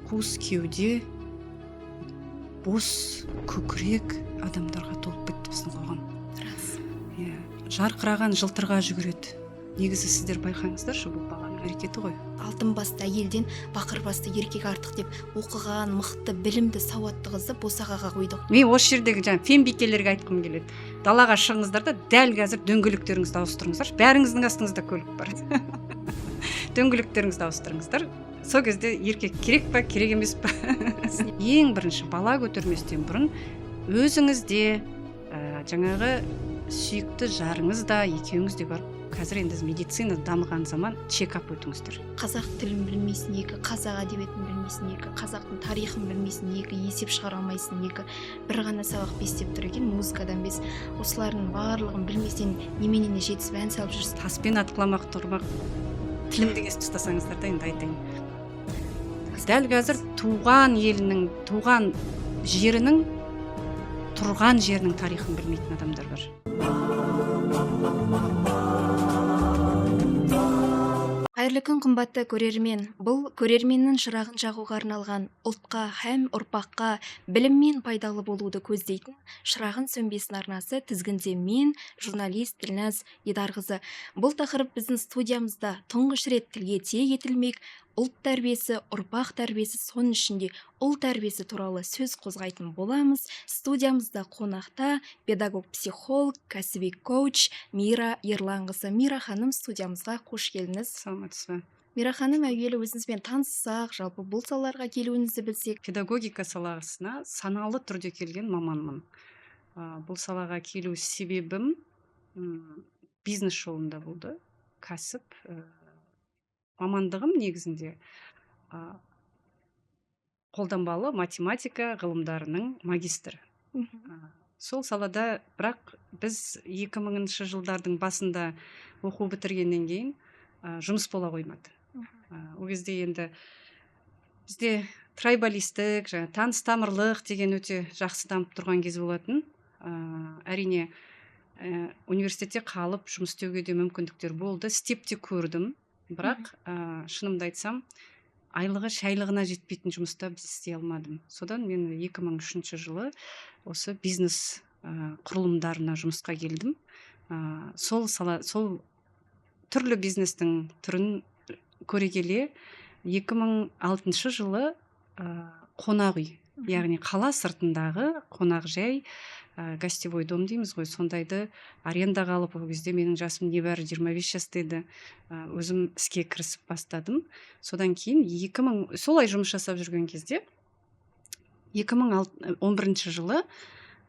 қуыс кеуде, бос көкірек адамдарға толып кетті біздің қоғам. Рас. Жарқыраған жылтырға жүгіреді. Негізі сіздер байқаңыздаршы, бұл баланың әрекеті ғой. Алтын басты әйелден бақыр басты еркек артық деп оқыған, мықты, білімді, сауатты қызды босағаға қойдық. Мен осы жердегі фембикелерге айтқым келеді. Далаға шығыңыздар да дәл қазір дөңгелектеріңізді ауыстырыңыздар. Бәріңіздің астыңызда көлік бар. Дөңгелектеріңізді ауыстырыңыздар. Сол кезде еркек керек па, керек емес па? Ең бірінші бала көтерместен бұрын өзіңізде жаңағы сүйікті жарыңыз да екеуіңіз де бар. Қазір енді медицина дамыған заман чекап өтіңіздер. Қазақ тілін білмейсің екі, қазақ әдебиетін білмейсің екі, қазақтың тарихын білмейсің екі, есеп шығара алмайсың екі. Бір ғана сабақ 5 деп тұр екен, музыкадан 5. Осылардың барлығын білмесең неменене жетісіп ән салып жүрсің. Таспен атқыламақ тұрмақ тілімді кесіп тастасаңыздар да енді айтайын. Дәл қазір туған елінің, туған жерінің, тұрған жерінің тарихын білмейтін адамдар бар. Қайырлы күн, қымбатты көрермен. Бұл көрерменнің шырағын жағуға арналған, ұлтқа һәм ұрпаққа біліммен пайдалы болуды көздейтін шырағын сөнбесін арнасы. Тізгінде мен, журналист Ділназ Едарқызы. Бұл тақырып біздің студиямызда тұңғыш рет тілге тиек етілмек. Ұлт тәрбиесі, ұрпақ тәрбиесі, соның ішінде ұл тәрбиесі туралы сөз қозғайтын боламыз. Студиямызда қонақта педагог-психолог, кәсіби коуч Мира Ерланқызы. Мира ханым, студиямызға қош келдіңіз. Саламатсыз ба? Мира ханым, әуелі өзіңізбен таныссақ, жалпы бұл салаларға келуіңізді білсек. Педагогика саласына саналы түрде келген маманмын. Бұл салаға келу себебім бизнес жолында болды. Кәсіп, мамандығым негізінде қолданбалы математика ғылымдарының магистрі. Сол салада, бірақ біз 2000 жылдардың басында оқу бітіргеннен кейін жұмыс бола қоймады. Ол кезде енді бізде трайбалистік, таныс тамырлық деген өте жақсы дамып тұрған кез болатын. Әрине университетте қалып жұмыс істеуге де мүмкіндіктер болды, істеп те көрдім. Бірақ шынымды айтсам, айлығы шайлығына жетпейтін жұмыста біз істей алмадым. Содан мен 2003 жылы осы бизнес құрылымдарына жұмысқа келдім. Сол түрлі бизнестің түрін көре келе 2006 жылы қонақ үй, яғни қала сыртындағы қонақ жай, гостевой дом дейміз ғой, сондайды арендаға алып, ол кезде менің жасым небәрі 25 жаста еді, өзім іске кірісіп бастадым. Содан кейін солай жұмыс жасап жүрген кезде 2011 жылы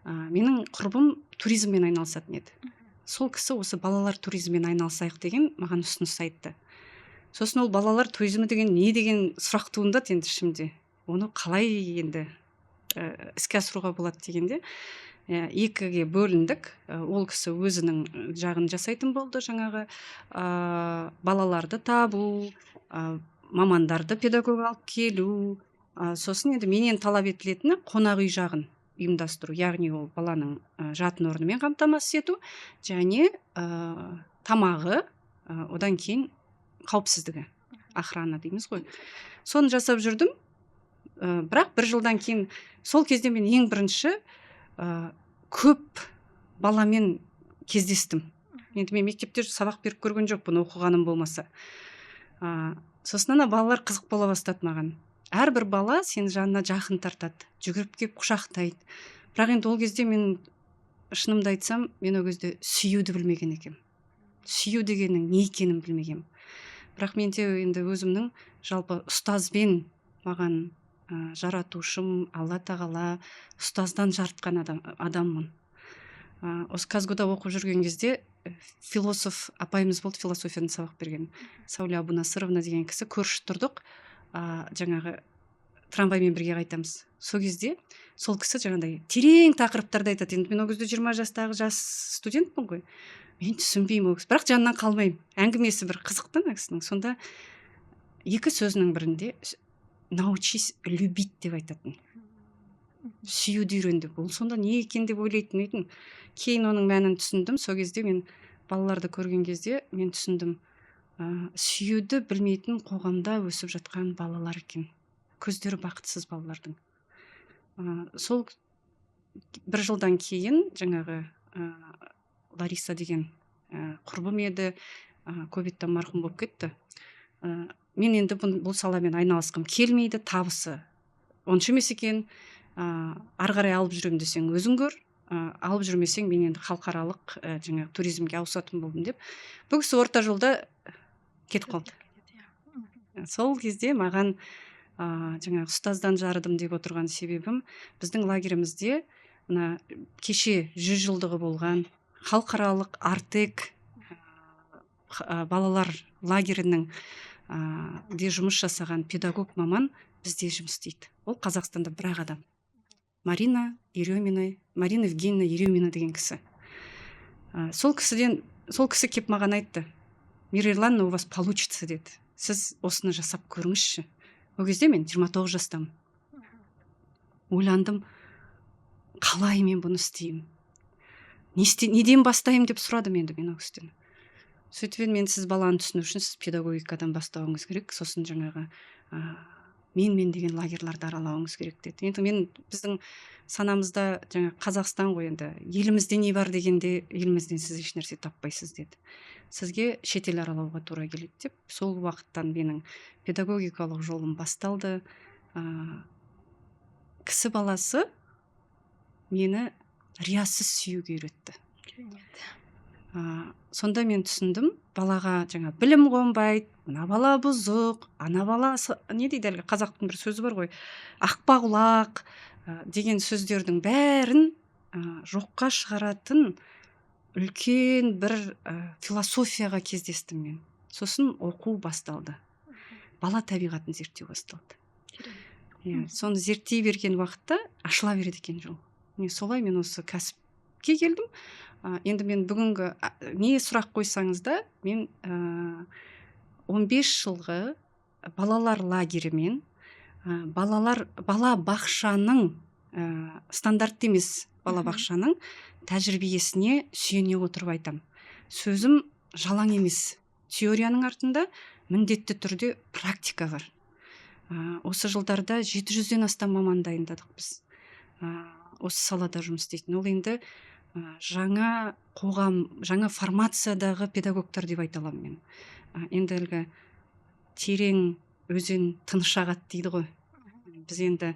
менің құрбым туризммен айналысатын еді. Сол кісі осы балалар туризммен айналысайық деген маған ұсыныс айтты. Сосын ол балалар туризмі деген не деген сұрақ туындады енді ішімде. Оны қалай енді іске асыруға болады дегенде екіге бөліндік. Ол кісі өзінің жағын жасайтын болды, жаңағы балаларды табу, мамандарды педагог алып келу. Сосын енді менен талап етілетіні қонақ үй жағын ұйымдастыру, яғни ол баланың жатын орнымен қамтамасыз ету, және тамағы, одан кейін қауіпсіздігі, охрана дейміз ғой. Соны жасап жүрдім. Бірақ бір жылдан кейін, сол кезде мен ең бірінші көп баламен кездестім. Енді мен мектепте сабақ беріп көрген жоқпын, оқығаным болмаса. Сосын балалар қызық бола бастады маған. Әрбір бала сені жанына жақын тартады, жүгіріп келіп құшақтайды. Бірақ енді ол кезде мен шынымды айтсам, мен ол кезде сүюді білмеген екем. Сүю дегеннің не екенін білмегем. Бірақ менде енді өзімнің жалпы ұстазбен маған жаратушым Алла тағала ұстаздан жаратқан адаммын. Осы Казгуда оқып жүрген кезде философ апайымыз болды, философиядан сабақ берген. Сауле Абунасыровна деген кісі, көрші тұрдық, жаңағы трамваймен бірге қайтамыз. Сол кезде сол кісі жаңағыдай терең тақырыптарды айтады. Енді мен ол кезде 20 жастағы жас студентпін ғой. Мен түсінбеймін ол кісі, бірақ жанынан қалмаймын. Әңгімесі бір қызықты ана кісінің. Сонда екі сөзінің бірінде научись любить деп айтатын. Сүюді үйрен деп. Ол сонда не екен деп ойлайтын едім. Кейін оның мәнін түсіндім. Сол кезде мен балаларды көрген кезде мен түсіндім. Сүюді білмейтін қоғамда өсіп жатқан балалар екен. көздері бақытсыз балалардың. Сол бір жылдан кейін жаңағы Лариса деген құрбым еді, ковидтан марқұм болып кетті. Мен енді бұл саламен айналысқым келмейді, табысы онша емес екен. Ары қарай алып жүремін десең өзің көр, алып жүрмесең мен енді халықаралық жаңағы туризмге ауысатын болдым деп. Бұл кісі орта жолда кетіп қалды. Сол кезде маған жаңағы ұстаздан жарыдым деп отырған себебім, біздің лагерімізде мына кеше 100 жылдығы болған халықаралық Артек балалар лагерінің де жұмыс жасаған педагог маман бізде жұмыс істейді. Ол Қазақстанда бір-ақ адам. Марина Евгеньевна Еремина деген кісі. Сол кісі кеп маған айтты: Мира, у вас получится деді. Сіз осыны жасап көріңізші. Ол кезде мен 29 жастамын. Ойландым, қалай мен бұны істеймін? Неден бастаймын деп сұрадым енді мен ол кісіден. Сөйтіп мен сіз баланы түсіну үшін сіз педагогикадан бастауыңыз керек, сосын жаңағы мен деген лагерларды аралауыңыз керек деді. Енді біздің санамызда жаңа Қазақстан ғой, енді елімізде не бар дегенде елімізден сіз еш нәрсе таппайсыз деді. Сізге шетел аралауға тура келеді деп, сол уақыттан менің педагогикалық жолым басталды. Кісі баласы мені риясыз сүюге үйретті. Сонда мен түсіндім, балаға жаңа білім қонбайды, мына бала бұзық, ана бала не дейді, әлгі қазақтың бір сөзі бар ғой, ақпақұлақ деген сөздердің бәрін жоққа шығаратын үлкен бір философияға кездестім мен. Сосын оқу басталды. Бала табиғатын зерттеу басталды. Соны зерттей берген уақытта ашыла береді екен жол. Солай мен осы кәсіпке келдім. Енді мен бүгінгі не сұрақ қойсаңыз да, мен 15 жылғы балалар лагерімен бала бақшаның стандартты емес бала бақшаның тәжірибесіне сүйене отырып айтам. Сөзім жалаң емес. Теорияның артында міндетті түрде практика бар. Осы жылдарда 700-ден астам маман дайындадық біз. Осы салада жұмыс істейтін. Ол енді жаңа қоғам, жаңа формациядағы педагогтар деп айта аламын мен. Енді әлгі терең өзен тыныш ағады дейді ғой. Біз енді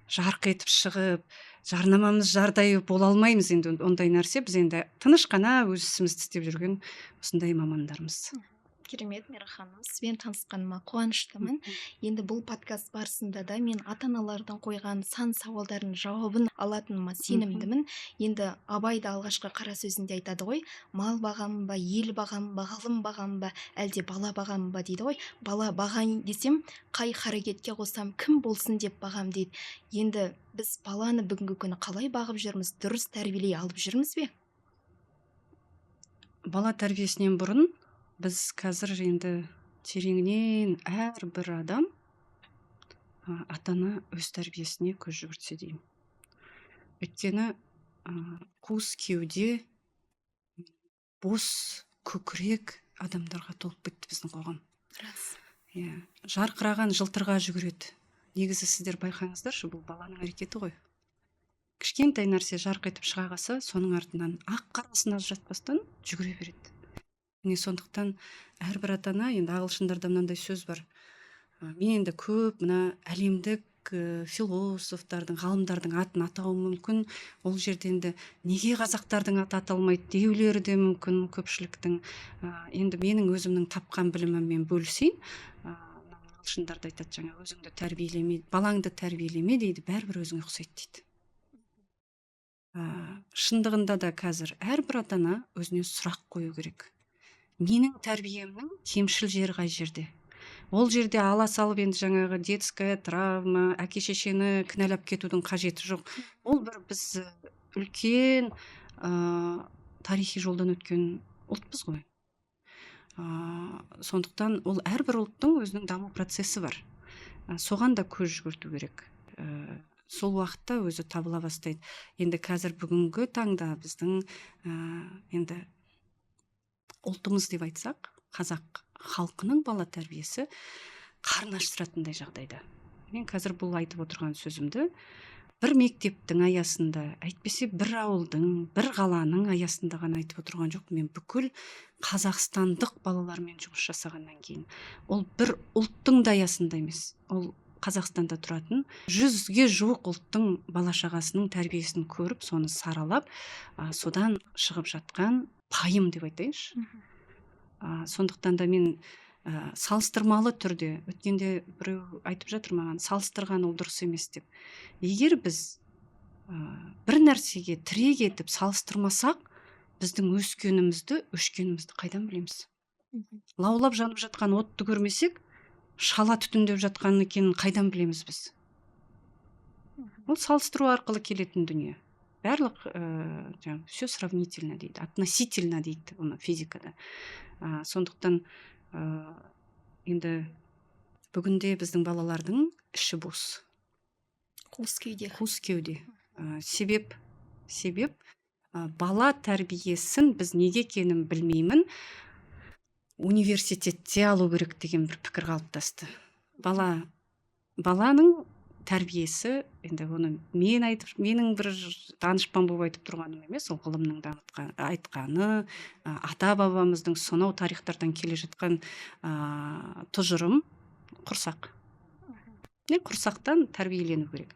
жарқ етіп шығып, жарнамамыз жардай бола алмаймыз енді ондай нәрсе. Біз енді тыныш қана өз ісімізді істеп жүрген осындай мамандармыз. Керемет, Мира ханым, сізбен танысқаныма қуаныштымын. Енді бұл подкаст барысында да мен ата-аналардың қойған сан сауалдардың жауабын алатыныма сенімдімін. Енді Абай да алғашқы қара сөзінде айтады ғой, мал бағамын ба, ел бағамын ба, ғылым бағамын ба, әлде бала бағамын ба дейді ғой. Бала бағайын десем, қай харекетке қосам, кім болсын деп бағам дейді. Енді біз баланы бүгінгі күні қалай бағып жүрміз, дұрыс тәрбиелей алып жүрміз бе? Бала тәрбиесінен бұрын біз қазір енді тереңінен әрбір адам атана өз тәрбиесіне көз жүгіртсе деймін. Өйткені қуыс кеуде, бос көкірек адамдарға толып кетті біздің қоғам. Жарқыраған жылтырға жүгіреді. Негізі сіздер байқаңыздаршы, бұл баланың әрекеті ғой. Кішкентай нәрсе жарқ етіп шыға қалса, соның артынан ақ қарасын ажыратпастан жүгіре береді. Сондықтан әрбір ата-ана, енді ағылшындарда мынандай сөз бар. Мен енді көп мына әлемдік философтардың, ғалымдардың атын атауым мүмкін. Ол жерде енді неге қазақтардың аты аталмайды деулері де мүмкін көпшіліктің. Енді менің өзімнің тапқан біліміммен бөлісейін. Ағылшындарда айтады, жаңа өзіңді тәрбиелеме, балаңды тәрбиелеме дейді, бәрібір өзіңе ұқсайды дейді. Шындығында да қазір әрбір ата-ана өзіне сұрақ қою керек. Менің тәрбиемнің кемшіл жері қай жерде? Ол жерде ала салып енді жаңағы детская травма, әке-шешені кінәлап кетудің қажеті жоқ. Ол бір біз үлкен тарихи жолдан өткен ұлтпыз ғой. Сондықтан ол әрбір ұлттың өзінің даму процесі бар. Соған да көз жүгірту керек. Сол уақытта өзі табыла бастайды. Енді қазір бүгінгі таңда біздің енді ұлтымыз деп айтсақ, қазақ халқының бала тәрбиесі қарын аштыратындай жағдайда. мен қазір бұл айтып отырған сөзімді бір мектептің аясында, әйтпесе бір ауылдың, бір қаланың аясында ғана айтып отырған жоқ. Мен бүкіл қазақстандық балалармен жұмыс жасағаннан кейін, ол бір ұлттың да аясында емес, ол Қазақстанда тұратын 100-ге жуық ұлттың бала шағасының тәрбиесін көріп, соны саралап, содан шығып жатқан пайым деп айтайыншы. Сондықтан да мен салыстырмалы түрде, өткенде біреу айтып жатыр маған, салыстырған ол дұрыс емес деп. Егер біз бір нәрсеге тірек етіп салыстырмасақ, біздің өскенімізді, өшкенімізді қайдан білеміз? Лаулап жанып жатқан отты көрмесек, шала түтіндеп жатқан екенін қайдан білеміз біз? Ол салыстыру арқылы келетін дүние. Барлық все сравнительно дейді, относительно дейді оны физикада. Сондықтан енді бүгінде біздің балалардың іші бос, Қуыс күйде. қуыс кеуде. Себеп бала тәрбиесін біз неге екенін білмеймін, университетте алу керек деген бір пікір қалыптасты. Баланың тәрбиесі, енді оны менің бір данышпан болып айтып тұрғаным емес, ол ғылымның айтқаны, ата бабамыздың сонау тарихтардан келе жатқан тұжырым құрсақ. Құрсақтан тәрбиелену керек.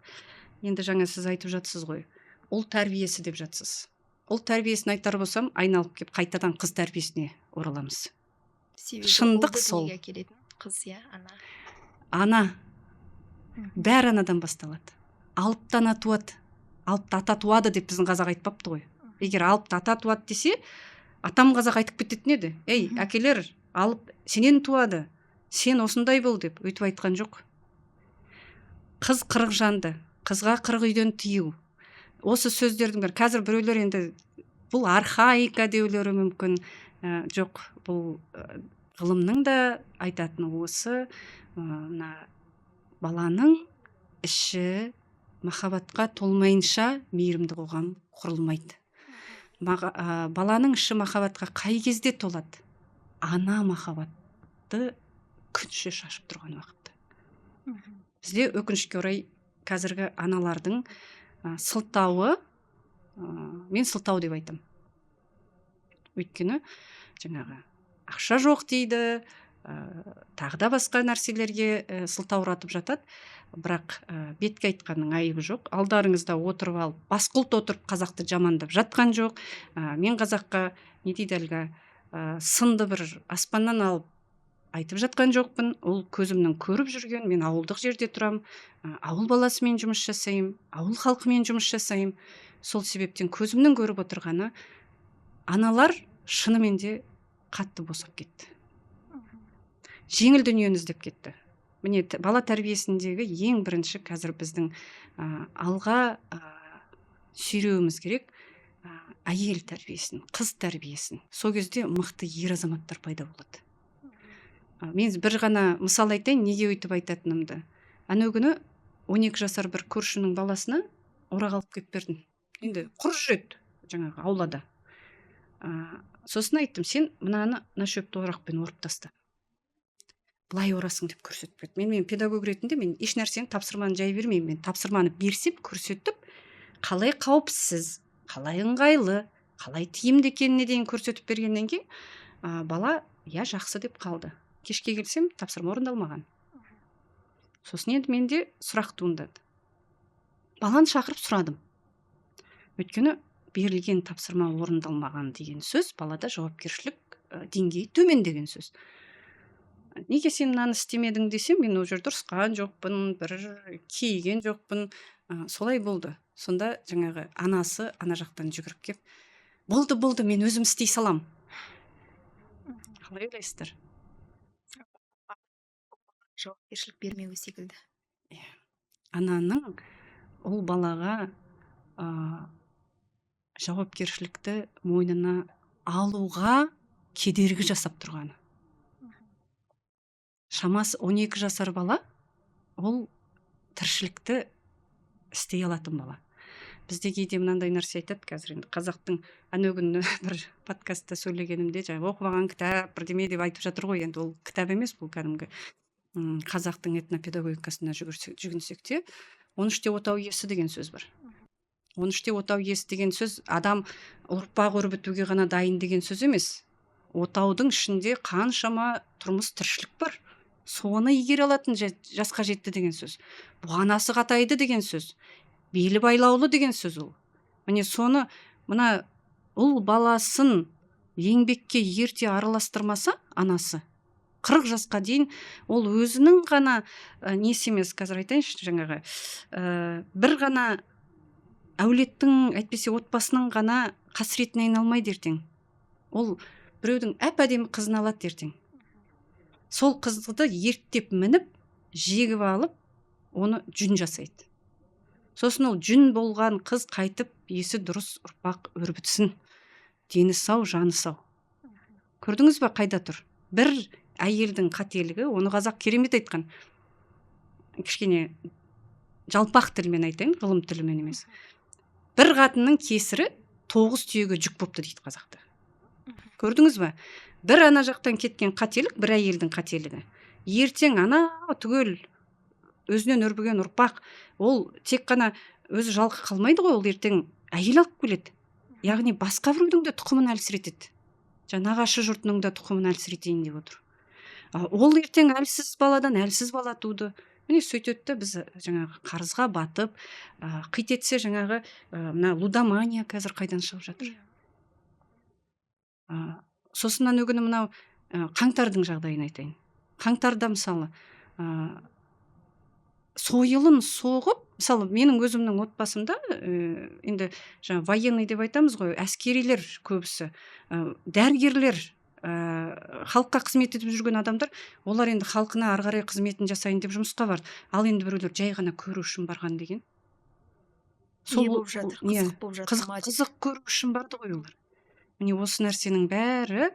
Енді жаңа сіз айтып жатсыз ғой, ұл тәрбиесі деп жатсыз. Ұл тәрбиесін айтар болсам, айналып кеп қайтадан қыз тәрбиесіне ораламыз. Шындық сол. Қыз, Ана. Бәрі анадан басталады. Алыптан туады. Алыпты ата туады деп біздің қазақ айтпапты ғой. Егер алыпты ата туады десе, атам қазақ айтып кететін еді. Ей, әкелер, алып сенен туады. Сен осындай бол деп өйтіп айтқан жоқ. Қыз 40 жанды, қызға 40 үйден тыю. Осы сөздердің бәрі қазір біреулер енді бұл архаика деулері мүмкін. Жоқ, бұл ғылымның да айтатын осы, баланың іші махаббатқа толмайынша мейірімді қоғам құрылмайды. Баланың іші махаббатқа қай кезде толады? Ана махаббатты күнше шашып тұрған уақытта. Бізде өкінішке орай қазіргі аналардың сылтауы, мен сылтау деп айтам. Өйткені жаңағы ақша жоқ дейді, тағы да басқа нәрселерге сылтауратып жатады. Бірақ бетке айтқанның айыбы жоқ. Алдарыңызда отырып алып, басқұлт отырып қазақты жамандап жатқан жоқ. Мен қазаққа не дейді әлгі сынды бір аспаннан алып айтып жатқан жоқпын. Ол көзімнің көріп жүрген, мен ауылдық жерде тұрам, ауыл баласымен жұмыс жасайым, ауыл халқымен жұмыс жасайым. Сол себептен көзімнің көріп отырғаны, аналар шынымен де қатты босап кетті. Жеңіл дүниені іздеп кетті. Міне бала тәрбиесіндегі ең бірінші қазір біздің алға сүйреуіміз керек әйел тәрбиесін, қыз тәрбиесін. Сол кезде мықты ер азаматтар пайда болады. Мен бір ғана мысал айтайын, неге өйтіп айтатынымды. Анау күні 12 жасар бір көршінің баласына орақ алып кеп бердім. Енді құр жүреді жаңағы аулада. Сосын айттым, сен мынаны шөпті орақпен орып таста. Былай орасың деп көрсетіп берді. Мен педагог ретінде мен еш нәрсені тапсырманы жай бермеймін. Мен тапсырманы берсем көрсетіп, қалай қауіпсіз, қалай ыңғайлы, қалай тиімді екеніне дейін көрсетіп бергеннен кейін, бала жақсы деп қалды. Кешке келсем, тапсырма орындалмаған. Сосын енді менде сұрақ туындады. Баланы шақырып сұрадым. Өйткені берілген тапсырма орындалмаған деген сөз балада жауапкершілік деңгейі төмен деген сөз. Неге сен мынаны істемедің десем, мен ол жерде ұрысқан жоқпын, бір кейген жоқпын. Солай болды. Сонда жаңағы анасы ана жақтан жүгіріп кеп, болды, мен өзім істей салам. Қалай ойлайсыздар? Жауапкершілік бермеу секілді. Ананың ол балаға жауапкершілікті мойнына алуға кедергі жасап тұрғаны. Шамасы 12 жасар бала, ол тіршілікті істей алатын бала. Бізде кейде мынандай нәрсе айтады қазір, енді қазақтың анау күні бір подкастта сөйлегенімде, оқымаған кітап бірдеме деп айтып жатыр ғой, енді ол кітап емес, бұл кәдімгі қазақтың этнопедагогикасына жүгінсек те 13-те отау иесі деген сөз бар. 13-те отау иесі деген сөз адам ұрпақ өрбітуге ғана дайын деген сөз емес. Отаудың ішінде қаншама тұрмыс тіршілік бар. Соны игере алатын жасқа жетті деген сөз. Бұғанасы қатайды деген сөз. Белі байлаулы деген сөз ол. Міне соны мына ұл баласын еңбекке ерте араластырмаса анасы 40 жасқа дейін ол өзінің ғана несі емес, қазір айтайыншы, жаңағы бір ғана әулеттің әйтпесе отбасының ғана қасіретіне айналмайды ертең. Ол біреудің әп-әдемі қызын алады ертең. Сол қызды ерттеп мініп, жегіп алып, оны жүн жасайды. Сосын ол жүн болған қыз қайтып есі дұрыс ұрпақ өрбітсін. Дені сау, жаны сау. Көрдіңіз бе қайда тұр? Бір әйелдің қателігі, оны қазақ керемет айтқан. Кішкене жалпақ тілмен айтайын, ғылым тілімен емес. Бір қатынның кесірі 9 түйеге жүк бопты дейді қазақта. Көрдіңіз бе? Бір ана жақтан кеткен қателік, бір әйелдің қателігі. Ертең ана түгел өзінен өрбіген ұрпақ, ол тек қана өзі жалқы қалмайды ғой, ол ертең әйел алып келеді. Яғни басқа біреудің де тұқымын әлсіретеді. Нағашы жұртының да тұқымын әлсіретейін деп отыр. Ол ертең әлсіз баладан әлсіз бала туды. Міне сөйтеді, біз жаңағы қарызға батып, қит етсе жаңағы мына лудомания қазір қайдан шығып жатыр. Сосынан өгіні мынау қаңтардың жағдайын айтайын. Қаңтарда мысалы сойылын соғып, мысалы менің өзімнің отбасымда енді жаңа военный деп айтамыз ғой, әскерилер көбісі, дәрігерлер, халыққа қызмет етіп жүрген адамдар, олар енді халқына ары қарай қызметін жасайын деп жұмысқа барды. Ал енді біреулер жай ғана көру үшін барған деген. Не болып жатыр, қызық болып жатыр ма? Қызық көру үшін барды ғой олар. Міне осы нәрсенің бәрі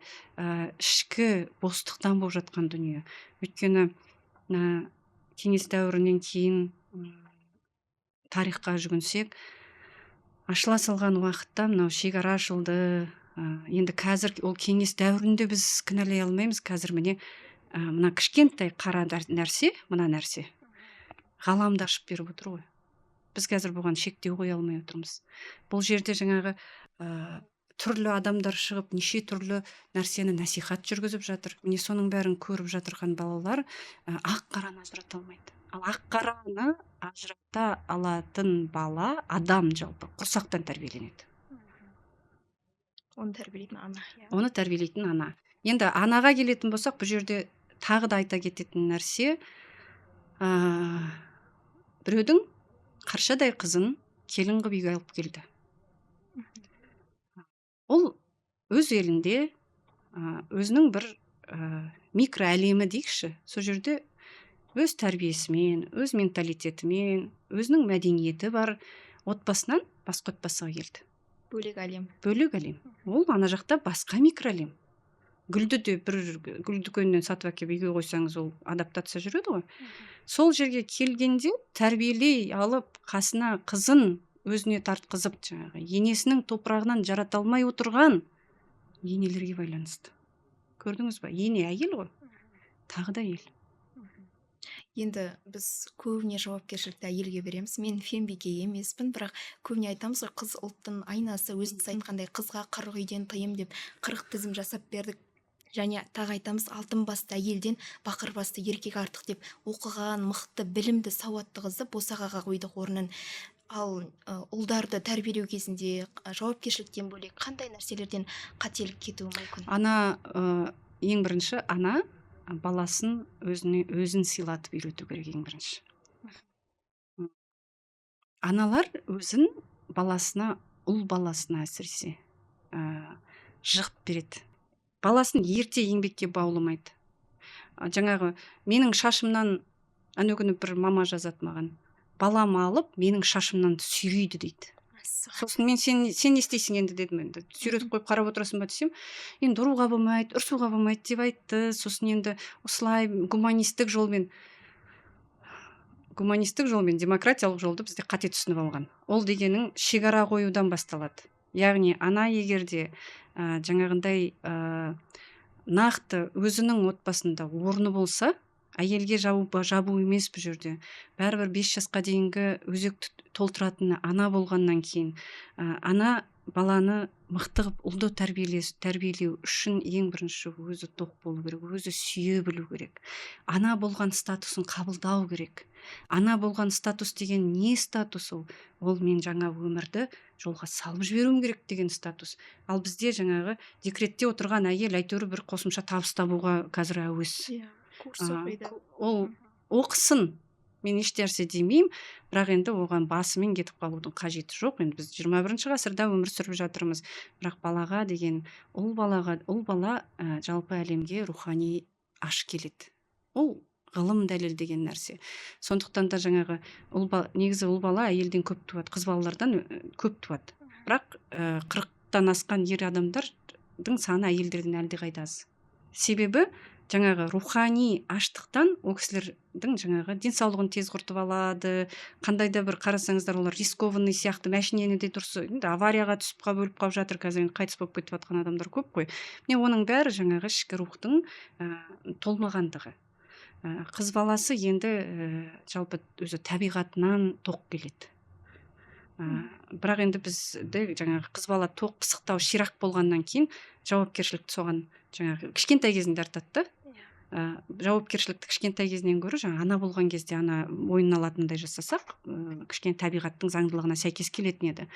ішкі бостықтан болып жатқан дүние. Өйткені кеңес дәуірінен кейін тарихқа жүгінсек, ашыла салған уақытта мынау шекара ашылды. Енді қазір ол кеңес дәуірінде біз кінәлай алмаймыз. Қазір міне мына кішкентай қара нәрсе, мына нәрсе ғаламды ашып беріп отыр ғой. Біз қазір бұған шектеу қоя алмай отырмыз. Бұл жерде жаңағы түрлі адамдар шығып, неше түрлі нәрсені насихат жүргізіп жатыр. Міне соның бәрін көріп жатырған балалар ақ қараны ажырата алмайды. Ал ақ қараны ажырата алатын бала адам жалпы құрсақтан тәрбиеленеді. Оны тәрбиелейтін ана. Оны тәрбиелейтін ана. Енді анаға келетін болсақ, бұл жерде тағы да айта кететін нәрсе, біреудің қаршадай қызын келін қылып үйге алып келді. Ол өз елінде өзінің бір микро әлемі дейікші, сол жерде өз тәрбиесімен, өз менталитетімен, өзінің мәдениеті бар отбасынан басқа отбасыға келді. Бөлек әлем. Бөлек әлем. Ол ана жақта басқа микроәлем. Гүлді де бір гүл дүкенінен сатып әкеліп үйге қойсаңыз, ол адаптация жүреді ғой. Сол жерге келгенде тәрбиелей алып, қасына қызын өзіне тартқызып, жаңағы енесінің топырағынан жарата алмай отырған енелерге байланысты. Көрдіңіз ба? Ене әйел ғой. Тағы да әйел. Енді біз көбіне жауапкершілікті әйелге береміз. Мен фембике емеспін, бірақ көбіне айтамыз ғой, қыз ұлттың айнасы, өзіңіз айтқандай қызға 40 үйден тыйым деп 40 тізім жасап бердік. Және тағы айтамыз, алтын басты әйелден бақыр басты еркек артық деп, оқыған, мықты, білімді, сауатты қызды босағаға қойдық орнын. Ал ұлдарды тәрбиелеу кезінде жауапкершіліктен бөлек қандай нәрселерден қателік кетуі мүмкін? Ана ең бірінші, ана баласын өзін сыйлатып үйрету керек ең бірінші. Аналар өзін баласына, ұл баласына әсіресе жығып береді. Баласын ерте еңбекке бауламайды. Жаңағы менің шашымнан, ана күні бір мама жазады маған, балам алып менің шашымнан сүйрейді дейді. Сосын мен сен не істейсің енді дедім, енді сүйретіп қойып қарап отырасың ба десем, енді ұруға болмайды, ұрсуға болмайды деп айтты. Сосын енді осылай гуманистік жолмен, демократиялық жолды бізде қате түсініп алған. Ол дегенің шекара қоюдан басталады. Яғни ана егерде жаңағындай нақты өзінің отбасында орны болса, әйелге жабу емес бұл жерде. Бәрібір 5 жасқа дейінгі өзек толтыратын ана болғаннан кейін ана баланы мықты қылып ұлды тәрбиелеу үшін ең бірінші өзі тоқ болу керек, өзі сүйе білу керек. Ана болған статусын қабылдау керек. Ана болған статус деген не статус ол? Ол мен жаңа өмірді жолға салып жіберуім керек деген статус. Ал бізде жаңағы декретте отырған әйел әйтеуір бір қосымша табыс табуға қазір әуес. Курс оқиды. Ол оқысын, мен ешнәрсе демеймін, бірақ енді оған басымен кетіп қалудың қажеті жоқ. Енді біз 21 ғасырда өмір сүріп жатырмыз. Бірақ балаға деген ұл бала жалпы әлемге рухани аш келеді. Ол ғылым дәлелдеген нәрсе. Сондықтан да жаңағы негізі ұл бала әйелден көп туады, қыз балалардан көп туады. Бірақ 40-тан асқан ер адамдардың саны әйелдерден әлдеқайда аз. Себебі жаңағы рухани аштықтан ол кісілердің жаңағы денсаулығын тез құртып алады. Қандай да бір қарасаңыздар, олар рискованный сияқты, машинені де дұрыс, енді аварияға түсіп қалып өліп қалып жатыр, қазір енді қайтыс болып кетіп жатқан адамдар көп қой. Міне оның бәрі жаңағы ішкі рухтың толмағандығы. Қыз баласы енді жалпы өзі табиғатынан тоқ келеді. Бірақ енді бізде жаңағы қыз бала тоқ пысықтау ширақ болғаннан кейін жауапкершілікті соған жаңағы кішкентай кезінде артады. Жауапкершілікті кішкентай кезінен гөрі жаңа ана болған кезде ана мойнына алатындай жасасақ, кішкене табиғаттың заңдылығына сәйкес келетін еді.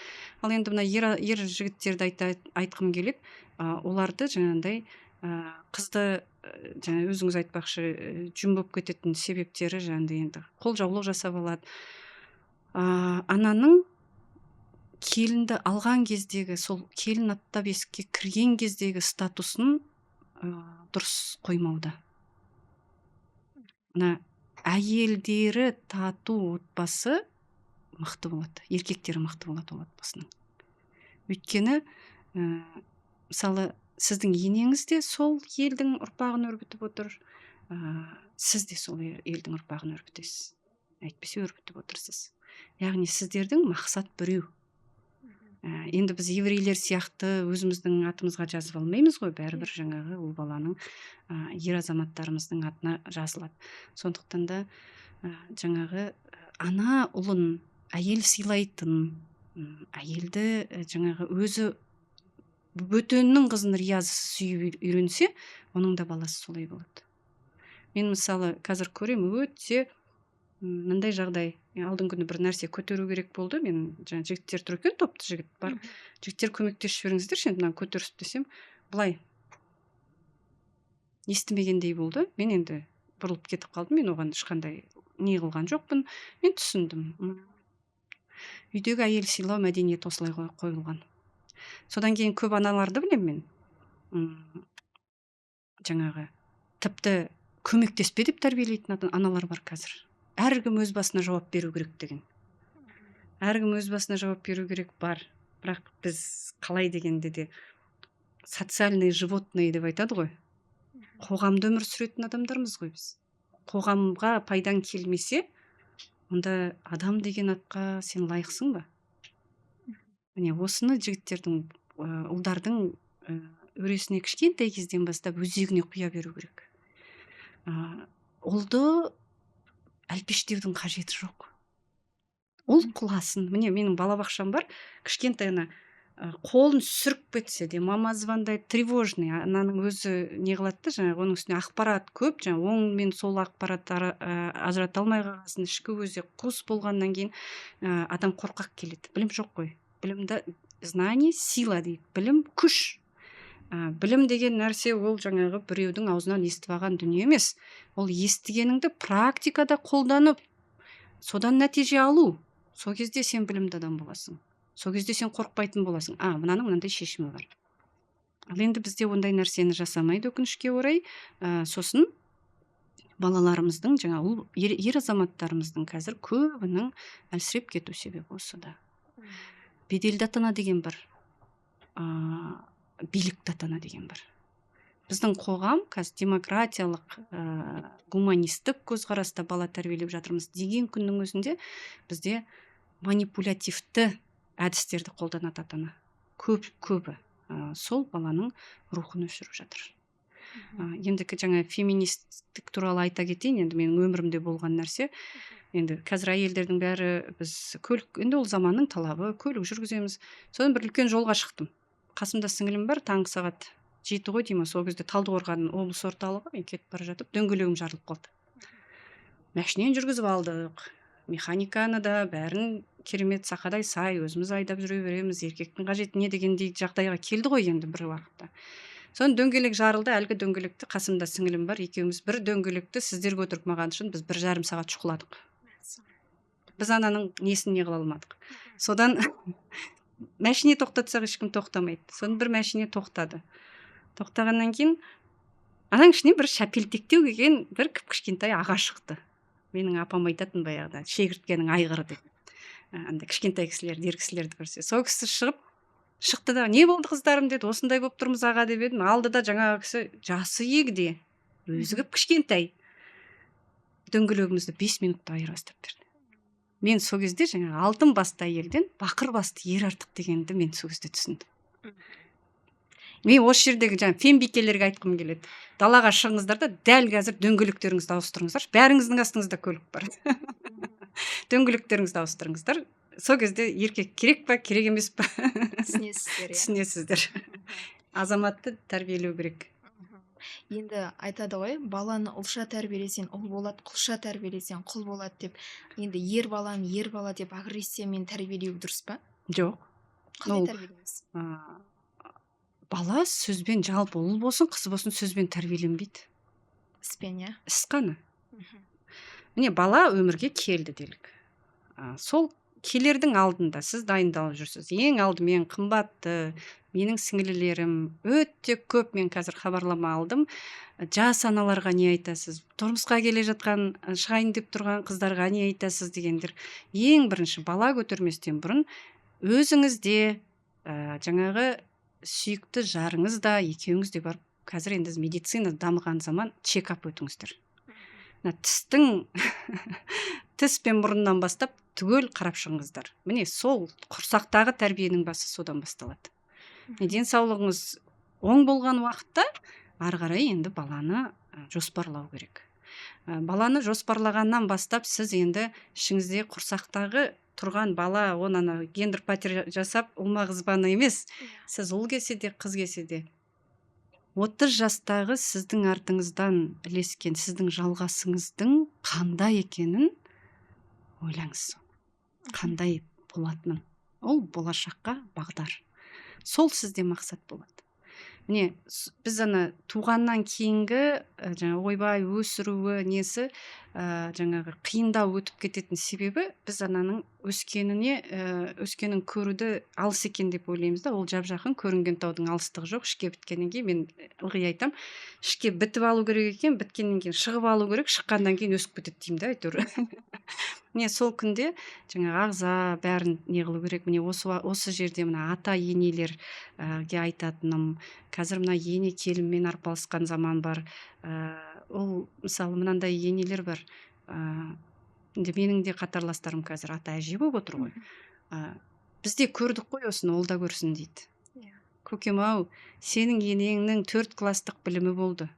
Ал енді мына ер жігіттерді айтқым келеді, оларды жаңағындай қызды жаңа өзіңіз айтпақшы жүн болып кететін себептері жаңағындай енді қолжаулық жасап алады. Ананың келінді алған кездегі, сол келін аттап есікке кірген кездегі статусын дұрыс қоймауда. Мына әйелдері тату отбасы мықты болады, еркектері мықты болады ол отбасының. Өйткені мысалы сіздің енеңіз де сол елдің ұрпағын өрбітіп отыр, сіз де сол елдің ұрпағын өрбітесіз, әйтпесе өрбітіп отырсыз. Яғни сіздердің мақсат біреу. Енді біз еврейлер сияқты өзіміздің атымызға жазып алмаймыз ғой, бәрібір жаңағы ол баланың ер азаматтарымыздың атына жазылады. Сондықтан да жаңағы ана ұлын әйел сыйлайтын, әйелді жаңағы өзі бөтеннің қызын риясыз сүйіп үйренсе, оның да баласы солай болады. Мен мысалы қазір көрем, өте мындай жағдай, алдың күні бір нәрсе көтеру керек болды, мен жаңа жігіттер тұр екен, топты жігіт бар, жігіттер көмектесіп жіберіңіздерші, енді мынаны көтеріп десем, былай естімегендей болды. Мен енді бұрылып кетіп қалдым, мен оған ешқандай не қылған жоқпын, мен түсіндім. Үйдегі әйел сыйлау мәдениеті осылай қойылған. Содан кейін көп аналарды білем мен, жаңағы тіпті көмектеспе деп тәрбиелейтін аналар бар қазір. Әркім өз басына жауап беру керек деген. Әркім өз басына жауап беру керек бар. Бірақ біз қалай дегенде де социальный животные деп айтады ғой. Қоғамда өмір сүретін адамдармыз ғой біз. Қоғамға пайдаң келмесе, онда адам деген атқа сен лайықсың ба? Міне осыны жігіттердің, ұлдардың өресіне кішкентай кезден бастап өзегіне құя беру керек. Ұлды әлпештеудің қажеті жоқ. Ол құласын. Міне менің балабақшам бар, кішкентай ана қолын сүріп кетсе де, мама звондайды, тревожный, ананың өзі не қылады, жаңағы оның үстіне ақпарат көп, жаңағы оң мен сол ақпарат ажырата алмай қалғасын, ішкі өзі қуыс болғаннан кейін адам қорқақ келеді. Білім жоқ қой. Білімді знание сила дейді. Білім күш. Білім деген нәрсе ол жаңағы біреудің аузынан естіп алған дүние емес. Ол естігеніңді практикада қолданып, содан нәтиже алу. Сол кезде сен білімді адам боласың. Сол кезде сен қорықпайтын боласың. Мынаның мынандай шешімі бар. Ал енді бізде ондай нәрсені жасамайды өкінішке орай. Сосын балаларымыздың, жаңа ер азаматтарымыздың қазір көбінің әлсіреп кету себебі осы да. Беделді ата-ана деген бар. Билікті ата-ана деген бар. Біздің қоғам қазір демократиялық, гуманистік көзқараста бала тәрбиелеп жатырмыз деген күннің өзінде бізде манипулятивті әдістерді қолданады ата-ана. Көбі сол баланың рухын өшіріп жатыр. Ендікі жаңа феминистік туралы айта кетейін, енді менің өмірімде болған нәрсе. Енді қазір әйелдердің бәрі біз көлік, енді ол заманның талабы, көлік жүргіземіз. Содан бір үлкен жолға шықтым. Қасымда сіңілім бар, таңғы сағат 7 ғой деймін, сол кезде Талдықорған облыс орталығы, мен кетіп бара жатып, дөңгелегім жарылып қалды. Машинен жүргізіп алдық, механиканы да бәрін керемет сақадай сай, өзіміз айдап жүре береміз, еркектің қажеті не дегендей жағдайға келді ғой енді бір уақытта. Соны дөңгелек жарылды, әлгі дөңгелекті, қасымда сіңілім бар, екеуміз бір дөңгелекті сіздер көтеріп маған үшін біз 1,5 сағат шұқыладық. Біз ананың несін не қыла алмадық. Содан машине тоқтатсақ ешкім тоқтамайды. Соны бір машине тоқтады. Тоқтағаннан кейін ананың ішіне бір шәпелтектеу келген бір кішкентай аға шықты. Менің апам айтатын баяғыда шегірткенің айғыры деп. Андай кішкентай кісілерді, ер кісілерді көрсе. Сол кісі шықты да, не болды қыздарым деді, осындай болып тұрмыз аға деп едім. Алды да жаңағы кісі жасы егде, өзі кішкентай. Дөңгелегімізді 5 минутта айырбастап берді. Мен сол кезде жаңағы алтын басты әйелден бақыр басты ер артық дегенді мен сол кезде түсіндім. Мен осы жердегі жаңа фембикелерге айтқым келеді. Далаға шығыңыздар да дәл қазір дөңгелектеріңізді ауыстырыңыздар. Бәріңіздің астыңызда көлік бар. Дөңгелектеріңізді ауыстырыңыздар. Сол кезде еркек керек па, керек емес па? Түсінесіздер, Түсінесіздер. Азаматты тәрбиелеу керек. Енді айтады ғой, баланы ұлша тәрбиелесең ұл болады, құлша тәрбиелесең құл болады деп. Енді ер баланы ер бала деп агрессиямен тәрбиелеу дұрыс па? Жоқ. Қалай тәрбиелейміз? Бала сөзбен, жалпы ұл болсын, қыз болсын сөзбен тәрбиеленбейді. Іспен, иә? Іс қана. Міне бала өмірге келді делік. Сол келердің алдында сіз дайындалып жүрсіз. Ең алдымен қымбатты менің сіңілілерім өте көп, мен қазір хабарлама алдым. Жас аналарға не айтасыз? Тұрмысқа келе жатқан, шығайын деп тұрған қыздарға не айтасыз дегендер. Ең бірінші бала көтерместен бұрын өзіңізде жаңағы сүйікті жарыңыз да, екеуіңіз де барып, қазір енді медицина дамыған заман чекап өтіңіздер. Тістің тіс пен мұрыннан бастап түгел қарап шығыңыздар. Міне сол құрсақтағы тәрбиенің басы содан басталады. Денсаулығыңыз оң болған уақытта ары қарай енді баланы жоспарлау керек. Баланы жоспарлағаннан бастап сіз енді ішіңізде құрсақтағы тұрған бала, оны гендер патер жасап, ұлма қыз баны емес. Сіз ұл келсе де, қыз келсе де 30 жастағы сіздің артыңыздан ілескен сіздің жалғасыңыздың қандай екенін ойлаңыз. Қандай болатынын. Ол болашаққа бағдар. Сол сізде мақсат болады. Міне, біз туғаннан кейінгі жаңа ойбай өсіруі несі жаңағы қиындау өтіп кететін себебі біз ананың өскенін көруді алыс екен деп ойлаймыз да, ол жап-жақын, көрінген таудың алыстығы жоқ. Ішке біткеннен кейін мен ылғи айтам, ішке бітіп алу керек екен, біткеннен кейін шығып алу керек, шыққаннан кейін өсіп кетеді деймін да, әйтеуір. Міне сол күнде жаңағы ағза бәрін не қылу керек. Міне осы жерде мына ата енелерге айтатыным, қазір мына ене келінмен арпалысқан заман бар. Ол мысалы мынандай енелер бар. Енді менің де қатарластарым қазір ата әже болып отыр ғой. Бізде көрдік қой осыны, ол да көрсін дейді. Көкем ау, сенің енеңнің 4 класстық білімі болды.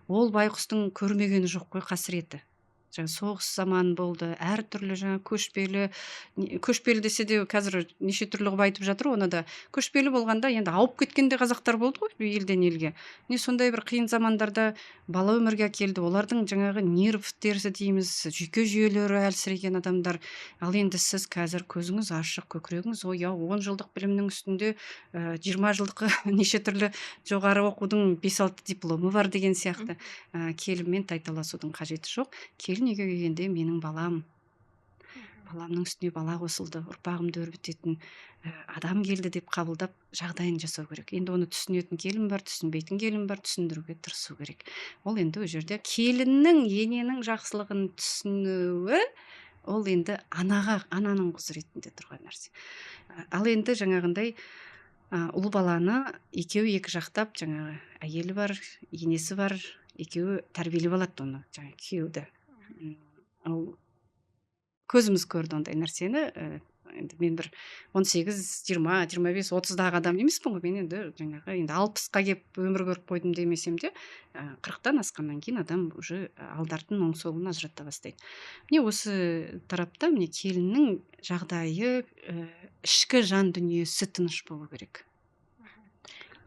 Ол байқұстың көрмегені жоқ қой қасіреті. Жаңа соғыс заман болды, әртүрлі жаңа көшпелі десе де қазір неше түрлі қылып айтып жатыр, оны да көшпелі болғанда енді ауып кеткенде қазақтар болды ғой елден елге. Не сондай бір қиын замандарда бала өмірге келді, олардың жаңағы нервтері дейміз, жүйке жүйелері әлсіреген адамдар. Ал енді сіз қазір көзіңіз ашық, көкірегіңіз ояу, 10 жылдық білімнің үстінде 20 жылдық неше түрлі жоғары оқудың 5-6 дипломы бар деген сияқты. Келінмен тайталасудың қажеті жоқ. Үйге келгенде менің баламның үстіне бала қосылды, ұрпағымды өрбітетін адам келді деп қабылдап жағдайын жасау керек. Енді оны түсінетін келін бар, түсінбейтін келін бар, түсіндіруге тырысу керек. Ол енді ол жерде келіннің, ененің жақсылығын түсінуі, ол енді ананың құзыретінде тұрған нәрсе. Ал енді жаңағындай ұл баланы екеуі екі жақтап, жаңағы әйелі бар, енесі бар, екеуі тәрбиелеп алады оны, жаңағы күйеуді. Көзіміз көрді ондай нәрсені, енді мен бір 18, 20, 25, 30-дағы адам емеспін ғой. Мен енді жаңағы енді 60-қа келіп өмір көріп қойдым демесем де, 40-тан асқаннан кейін адам уже алды артын оң солын ажырата бастайды. Міне осы тарапта міне келіннің жағдайы, ішкі жан дүниесі тыныш болу керек.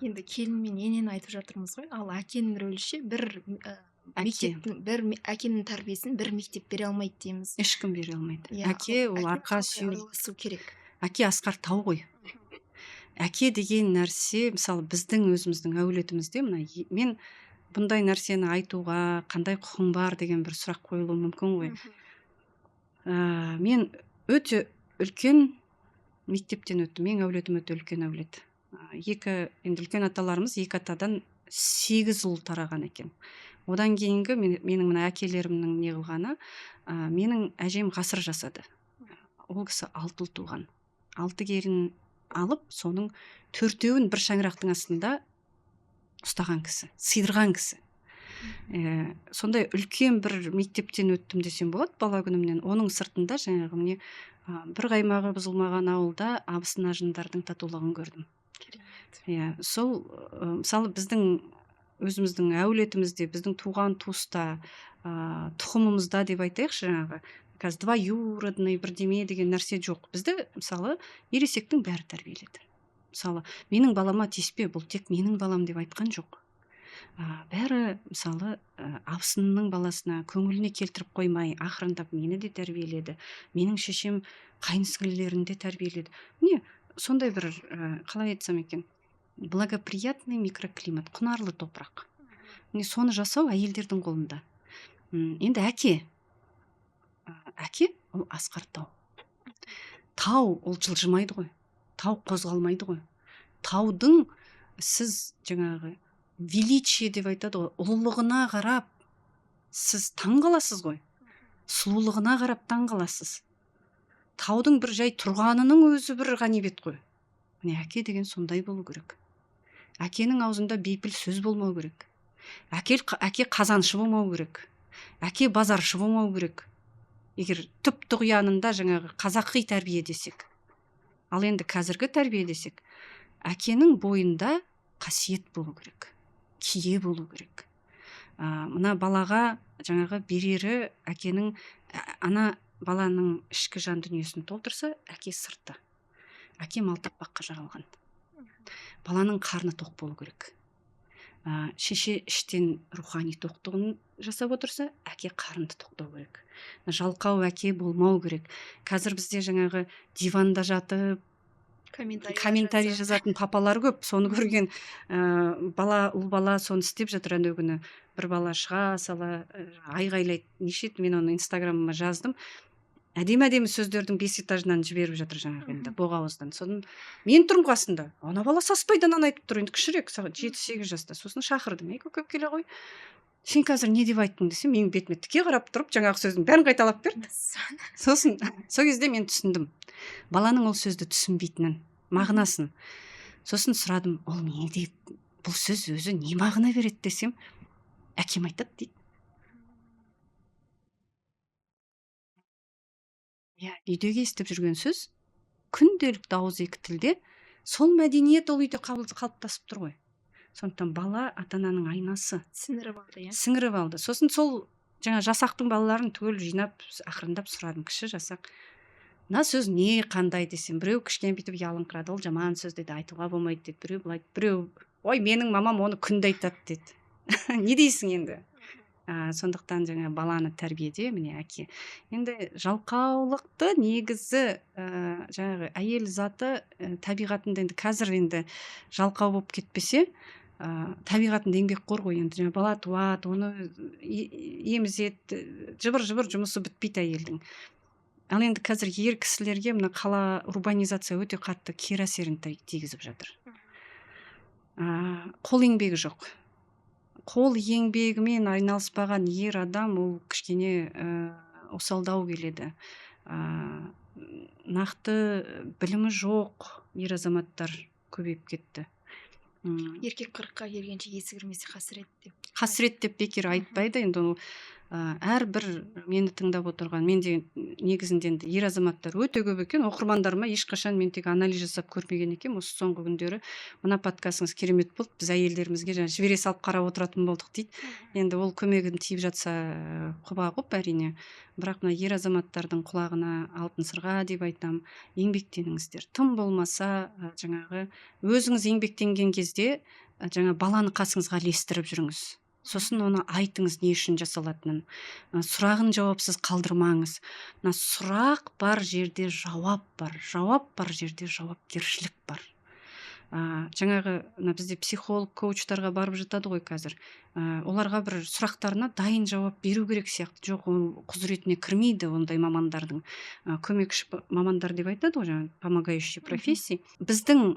Енді келін мен енені айтып жатырмыз ғой, ал әкенің рөлі ше, әкенің тәрбиесін бір мектеп бере алмайды дейміз. Ешкім бере алмайды. Иә, Әке ол әке арқа қалай сүйеу. араласу керек? Әке асқар тау ғой. Әке деген нәрсе, мысалы біздің өзіміздің әулетімізде мен бұндай нәрсені айтуға қандай құқың бар деген бір сұрақ қойылуы мүмкін ғой. Мен өте үлкен мектептен өттім. Менің әулетім өте үлкен әулет. Енді үлкен аталарымыз 2 атадан 8 ұл тараған екен. Одан кейінгі менің мына әкелерімнің не қылғаны, менің әжем ғасыр жасады. Ол кісі 6 ұл туған. 6 келін алып, соның 4-еуін бір шаңырақтың астында ұстаған кісі, сыйдырған кісі. Сондай үлкен бір мектептен өттім десем болады бала күнімнен. Оның сыртында жаңағы міне бір қаймағы бұзылмаған ауылда абысын ажындардың татулығын көрдім. Сол мысалы біздің өзіміздің әулетімізде, біздің туған туыста, тұқымымызда деп айтайықшы, жаңағы қазір двоюродный бірдеме деген нәрсе жоқ. Бізді мысалы ересектің бәрі тәрбиеледі. Мысалы менің балама тиіспе, бұл тек менің балам деп айтқан жоқ. Бәрі мысалы абысынның баласына көңіліне келтіріп қоймай, ақырындап мені де тәрбиеледі. Менің шешем қайынсіңлілерін де тәрбиеледі. Міне сондай бір, қалай айтсам екен, благоприятный микроклимат, құнарлы топырақ. Міне соны жасау әйелдердің қолында. Енді әке ол асқар тау. Тау ол жылжымайды ғой. Тау қозғалмайды ғой. Таудың сіз жаңағы величие деп айтады ғой, ұлылығына қарап сіз таңғаласыз ғой. Сұлулығына қарап таңғаласыз. Таудың бір жай тұрғанының өзі бір ғанибет қой. Міне әке деген сондай болу керек. Әкенің аузында бейпіл сөз болмау керек. Әке қазаншы болмау керек. Әке базаршы болмау керек. Егер түп тұғиянында жаңағы қазақи тәрбие десек. Ал енді қазіргі тәрбие десек, әкенің бойында қасиет болу керек. Кие болу керек. Мына балаға жаңағы берері әкенің, ана баланың ішкі жан дүниесін толтырса, әке сырты. Әке мал таппаққа жаралған. Баланың қарны тоқ болу керек. Шеше іштен рухани тоқтығын жасап отырса, әке қарынды тоқтау керек. Жалқау әке болмау керек. Қазір бізде жаңағы диванда жатып комментарий жазатын папалар көп. Соны көрген ұл бала соны істеп жатыр. Ана күні бір бала шыға сала айғайлайды. Неше мен оны инстаграмыма жаздым. Әдемі сөздердің 5 этажынан жіберіп жатыр жаңағы енді боғауыздан. Содан мен тұрмын қасында. Ана бала саспайдан айтып тұр, енді кішірек, 7-8 жаста. Сосын шақырдым. Көкеп келе ғой. Сен қазір не деп айттың десем, менің бетіме тіке қарап тұрып, жаңағы сөздің бәрін қайталап берді. Сосын сол кезде мен түсіндім. Баланың ол сөзді түсінбейтінін, мағынасын. Сосын сұрадым, ол не дейді? Бұл сөз өзі не мағына береді десем, әкем айтады дейді. Үйдегі естіп жүрген сөз күнделікті ауызекі тілде, сол мәдениет ол үйде қалыптасып тұр ғой. Сондықтан бала ата-ананың айнасы. Сіңіріп алды. Сосын сол жаңа жасақтың балаларын түгел жинап, ақырындап сұрадым, кіші жасақ. Мына сөз не қандай десем, біреу кішкене бүйтіп ялыңқырады, ол жаман сөз деді, айтуға болмайды деді. Біреу былай, біреу, ой, менің мамам оны күнде айтады деді. Не дейсің енді? Сондықтан жаңа баланы тәрбиеде міне әке. Енді жалқаулықты негізі жаңағы әйел заты табиғатында енді қазір енді жалқау болып кетпесе, табиғатында еңбекқор ғой. Енді жаңа бала туады, оны емізеді, жыбыр-жыбыр жұмысы бітпейді әйелдің. Ал енді қазір ер кісілерге мына қала урбанизация өте қатты кері әсерін тигізіп жатыр. Қол еңбегі жоқ. Қол еңбегімен айналыспаған ер адам ол кішкене осалдау келеді. Нақты білімі жоқ ер азаматтар көбейіп кетті. Еркек 40-қа келгенше есі кірмесе қасірет деп. Қасірет деп бекер айтпайды. Енді әрбір мені тыңдап отырған, менде негізінде енді ер азаматтар өте көп екен, оқырмандарыма ешқашан мен тек анализ жасап көрмеген екенмін. Осы соңғы күндері мына подкастыңыз керемет болды, біз әйелдерімізге жаңа жібере салып қарап отыратын болдық дейді. Енді ол көмегін тиіп жатса құба құп әрине, бірақ мына ер азаматтардың құлағына алтын сырға деп айтам, еңбектеніңіздер, тым болмаса жаңағы өзіңіз еңбектенген кезде жаңа баланы қасыңызға ілестіріп жүріңіз, сосын оны айтыңыз не үшін жасалатынын. Сұрағын жауапсыз қалдырмаңыз. Мына сұрақ бар жерде жауап бар, жауап бар жерде жауапкершілік бар. Жаңағы бізде психолог, коучтарға барып жатады ғой қазір. Оларға бір сұрақтарына дайын жауап беру керек сияқты. Жоқ, ол құзыретіне кірмейді ондай мамандардың. Көмекші мамандар деп айтады ғой, жаңағы помогающий профессии. Біздің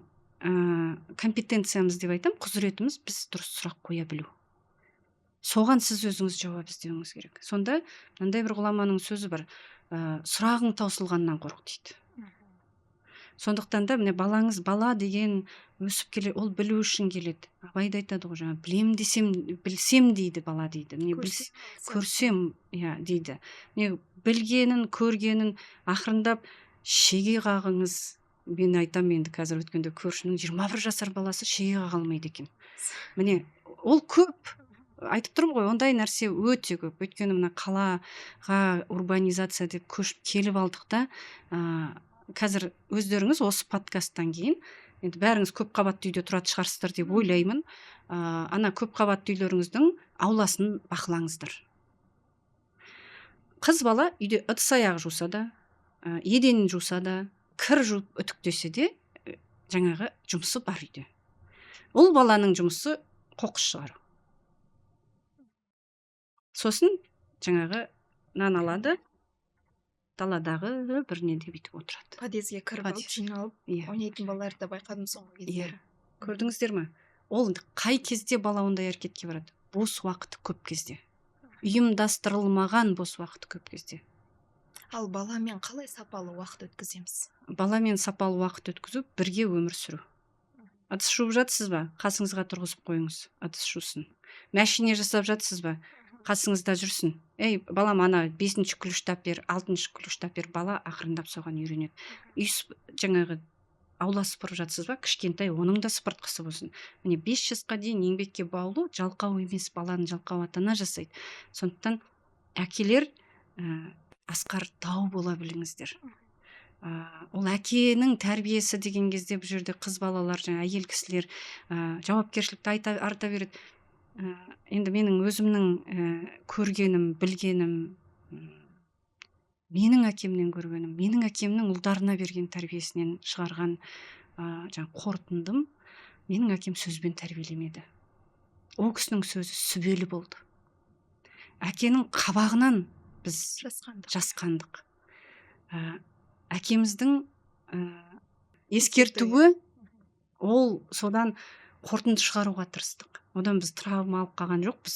компетенциямыз деп айтам, құзыретіміз біз дұрыс сұрақ қоя білу. Соған сіз өзіңіз жауап іздеуіңіз керек. Сонда мынандай бір ғұламаның сөзі бар, сұрағың таусылғаннан қорық дейді. Сондықтан да міне балаңыз, бала деген өсіп келе, ол білу үшін келеді. Абай да айтады ғой, жаңа білем десем, білсем дейді бала дейді. Міне көрсем, иә дейді. Міне білгенін, көргенін ақырындап шеге қағыңыз. Мен айтам, енді қазір өткенде көршінің 21 жасар баласы шеге қаға алмайды екен. Міне ол көп. Айтып тұрмын ғой, ондай нәрсе өте көп. Өйткені мына қалаға урбанизация деп көшіп келіп алдық та, қазір өздеріңіз осы подкасттан кейін, енді бәріңіз көп қабатты үйде тұратын шығарсыздар деп ойлаймын. Ана көп қабатты үйлеріңіздің ауласын бақылаңыздар. Қыз бала үйде ыдыс аяқ жуса да, еденін жуса да, кір жуып үтіктесе де, жаңағы жұмысы бар үйде. Ол баланың жұмысы қоқыс шығару. Сосын жаңағы нан алады, даладағы бір неде бүйтіп отырады. Подъезге кіріп алып, жиналып, ойнайтын балаларды да байқадым соңғы кездері. Көрдіңіздер ме? Ол қай кезде бала ондай әрекетке барады? Бос уақыты көп кезде. Ұйымдастырылмаған бос уақыты көп кезде. Ал баламен қалай сапалы уақыт өткіземіз? Баламен сапалы уақыт өткізу, бірге өмір сүру. Ыдыс жуып жатсыз ба? Қасыңызға тұрғызып қойыңыз, ыдыс жусын. Мәшине жасап жатсыз ба? Қасыңызда жүрсін. Ей, балам, ана 5-ші ключтап бер, 6-ші ключтап бер. Бала ақырындап соған үйренеді. Жаңағы аула сыпырып жатсыз ба? Кішкентай, оның да сыпыртқысы болсын. Міне 5 жасқа дейін еңбекке баулу жалқау емес, баланы жалқау ата-ана жасайды. Сондықтан әкелер асқар тау бола біліңіздер. Ол әкенің тәрбиесі деген кезде бұл жерде қыз балалар, жаңа әйел кісілер жауапкершілікті арта береді. Енді менің өзімнің көргенім, білгенім, менің әкемнен көргенім, менің әкемнің ұлдарына берген тәрбиесінен шығарған қорытындым, менің әкем сөзбен тәрбиелемеді. Ол кісінің сөзі сүбелі болды. Әкенің қабағынан біз жасқандық. Әкеміздің ескертуі, ол содан қорытынды шығаруға тырыстық. Одан біз травма алып қалған жоқпыз.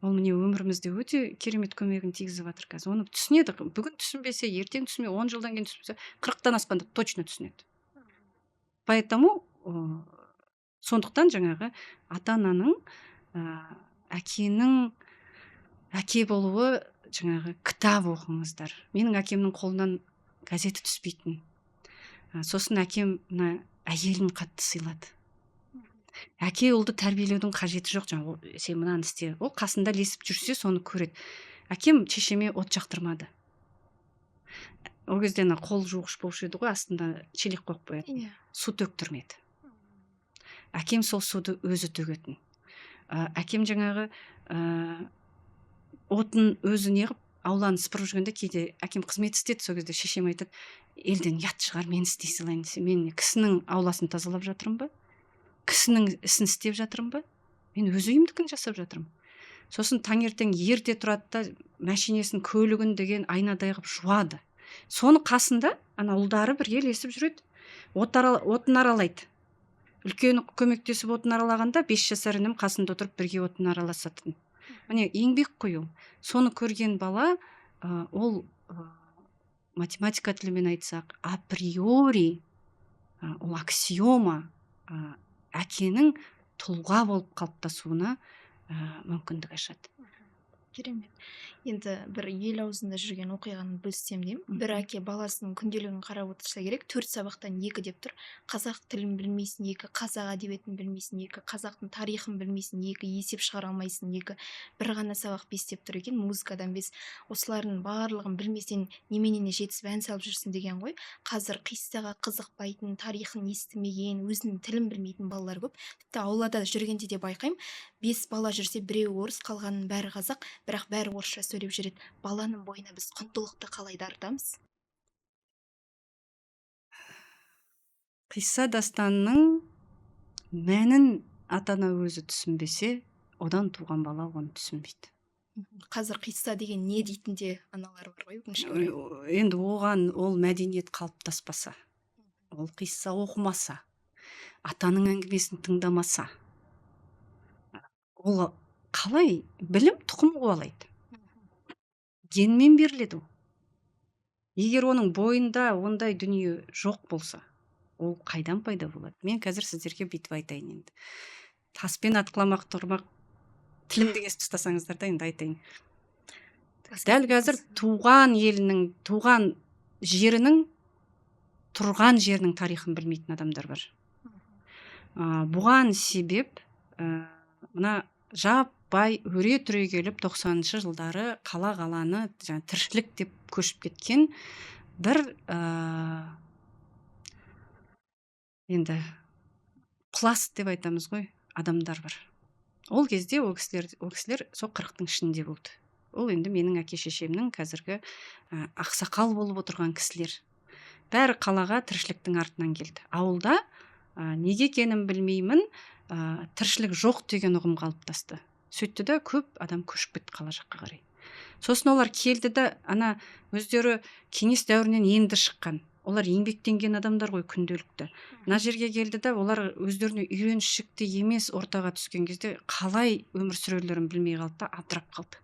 Ол міне өмірімізде өте керемет көмегін тигізіп жатыр қазір. Оны түсінеді. Бүгін түсінбесе, ертең түсінбесе, 10 жылдан кейін түсінбесе, 40-тан асқанда точно түсінеді. Поэтому сондықтан жаңағы ата-ананың әкенің әке болуы, жаңағы кітап оқыңыздар. Менің әкемнің қолынан газеті түспейтін. Сосын әкем әйелін қатты сыйлады. Әке ұлды тәрбиелеудің қажеті жоқ, жаңағы сен мынаны істе. Ол қасында лесіп жүрсе, соны көреді. Әкем шешеме от жақтырмады. Ол кезде қол жуғыш болушы еді ғой, астында шелек қойып қояды. Су төктірмеді. Әкем сол суды өзі төгетін. Әкем жаңағы отын өзі неғып, ауланы сыпырып жүргенде кейде әкем қызмет істеді, сол кезде шешем айтады, елден ұят шығар, мен істей салайын десе, мен кісінің ауласын тазалап жатырмын ба? Кісінің ісін істеп жатырмын ба? Мен өз үйімдікін жасап жатырмын. Сосын таңертең ерте тұрады да, мәшинесін, көлігін деген айнадай қылып жуады. Соны қасында ана ұлдары бірге ілесіп жүреді. Отын аралайды. Үлкені көмектесіп отын аралағанда 5 жасар інім қасында отырып бірге отын араласатын. Міне еңбек қою. Соны көрген бала, ол математика тілімен айтсақ, априори, ол аксиома, әкенің тұлға болып қалыптасуына мүмкіндік ашады. Керемет. Енді бір ел аузында жүрген оқиғаны бөліссем деймін. Бір әке баласының күнделігін қарап отырса керек, 4 сабақтан 2 деп тұр. Қазақ тілін білмейсің, 2 қазақ әдебиетін білмейсің, 2 қазақтың тарихын білмейсің, 2 есеп шығара алмайсың, 2 бір ғана сабақ 5 деп тұр екен. Музыкадан 5. Осылардың барлығын білмесең неменене жетісіп ән салып жүрсің деген ғой. Қазір қиссаға қызықпайтын, тарихын естімеген, өзінің тілін білмейтін балалар көп. Тіпті аулада жүргенде де байқаймын, 5 бала жүрсе, біреуі орыс, қалғанының бәрі қазақ, бірақ бәрі орысша сөйлеп жүреді. Баланың бойына біз құндылықты қалай дарытамыз? Қисса дастанның мәнін ата-ана өзі түсінбесе, одан туған бала оны түсінбейді. Қазір қисса деген не дейтін де аналар бар ғой, өкінішке орай. Енді оған ол мәдениет қалыптаспаса, ол қисса оқымаса, атаның әңгімесін тыңдамаса, ол қалай білім тұқым қуалайды, генмен беріледі ол. Егер оның бойында ондай дүние жоқ болса, ол қайдан пайда болады? Мен қазір сіздерге бүйтіп айтайын енді. Таспен атқыламақ тұрмақ тілімді кесіп тастасаңыздар да енді айтайын. Дәл қазір туған елінің, туған жерінің, тұрған жерінің тарихын білмейтін адамдар бар. Бұған себеп мына жаппай өре түрегеліп 90-шы жылдары қала-қаланы тіршілік деп көшіп кеткен бір енді пласт деп айтамыз ғой, адамдар бар. Ол кезде ол кісілер сол 40-тың ішінде болды. Ол енді менің әке-шешемнің қазіргі ақсақал болып отырған кісілер. Бәрі қалаға тіршіліктің артынан келді. Ауылда неге екенін білмеймін, тіршілік жоқ деген ұғым қалыптасты. Сөйтті де көп адам көшіп кетті қала жаққа қарай. Сосын олар келді де, ана өздері кеңес дәуірінен енді шыққан. Олар еңбектенген адамдар ғой күнделікті. Мына жерге келді де, олар өздеріне үйреншікті емес ортаға түскен кезде қалай өмір сүрерлерін білмей қалды да абдырап қалды.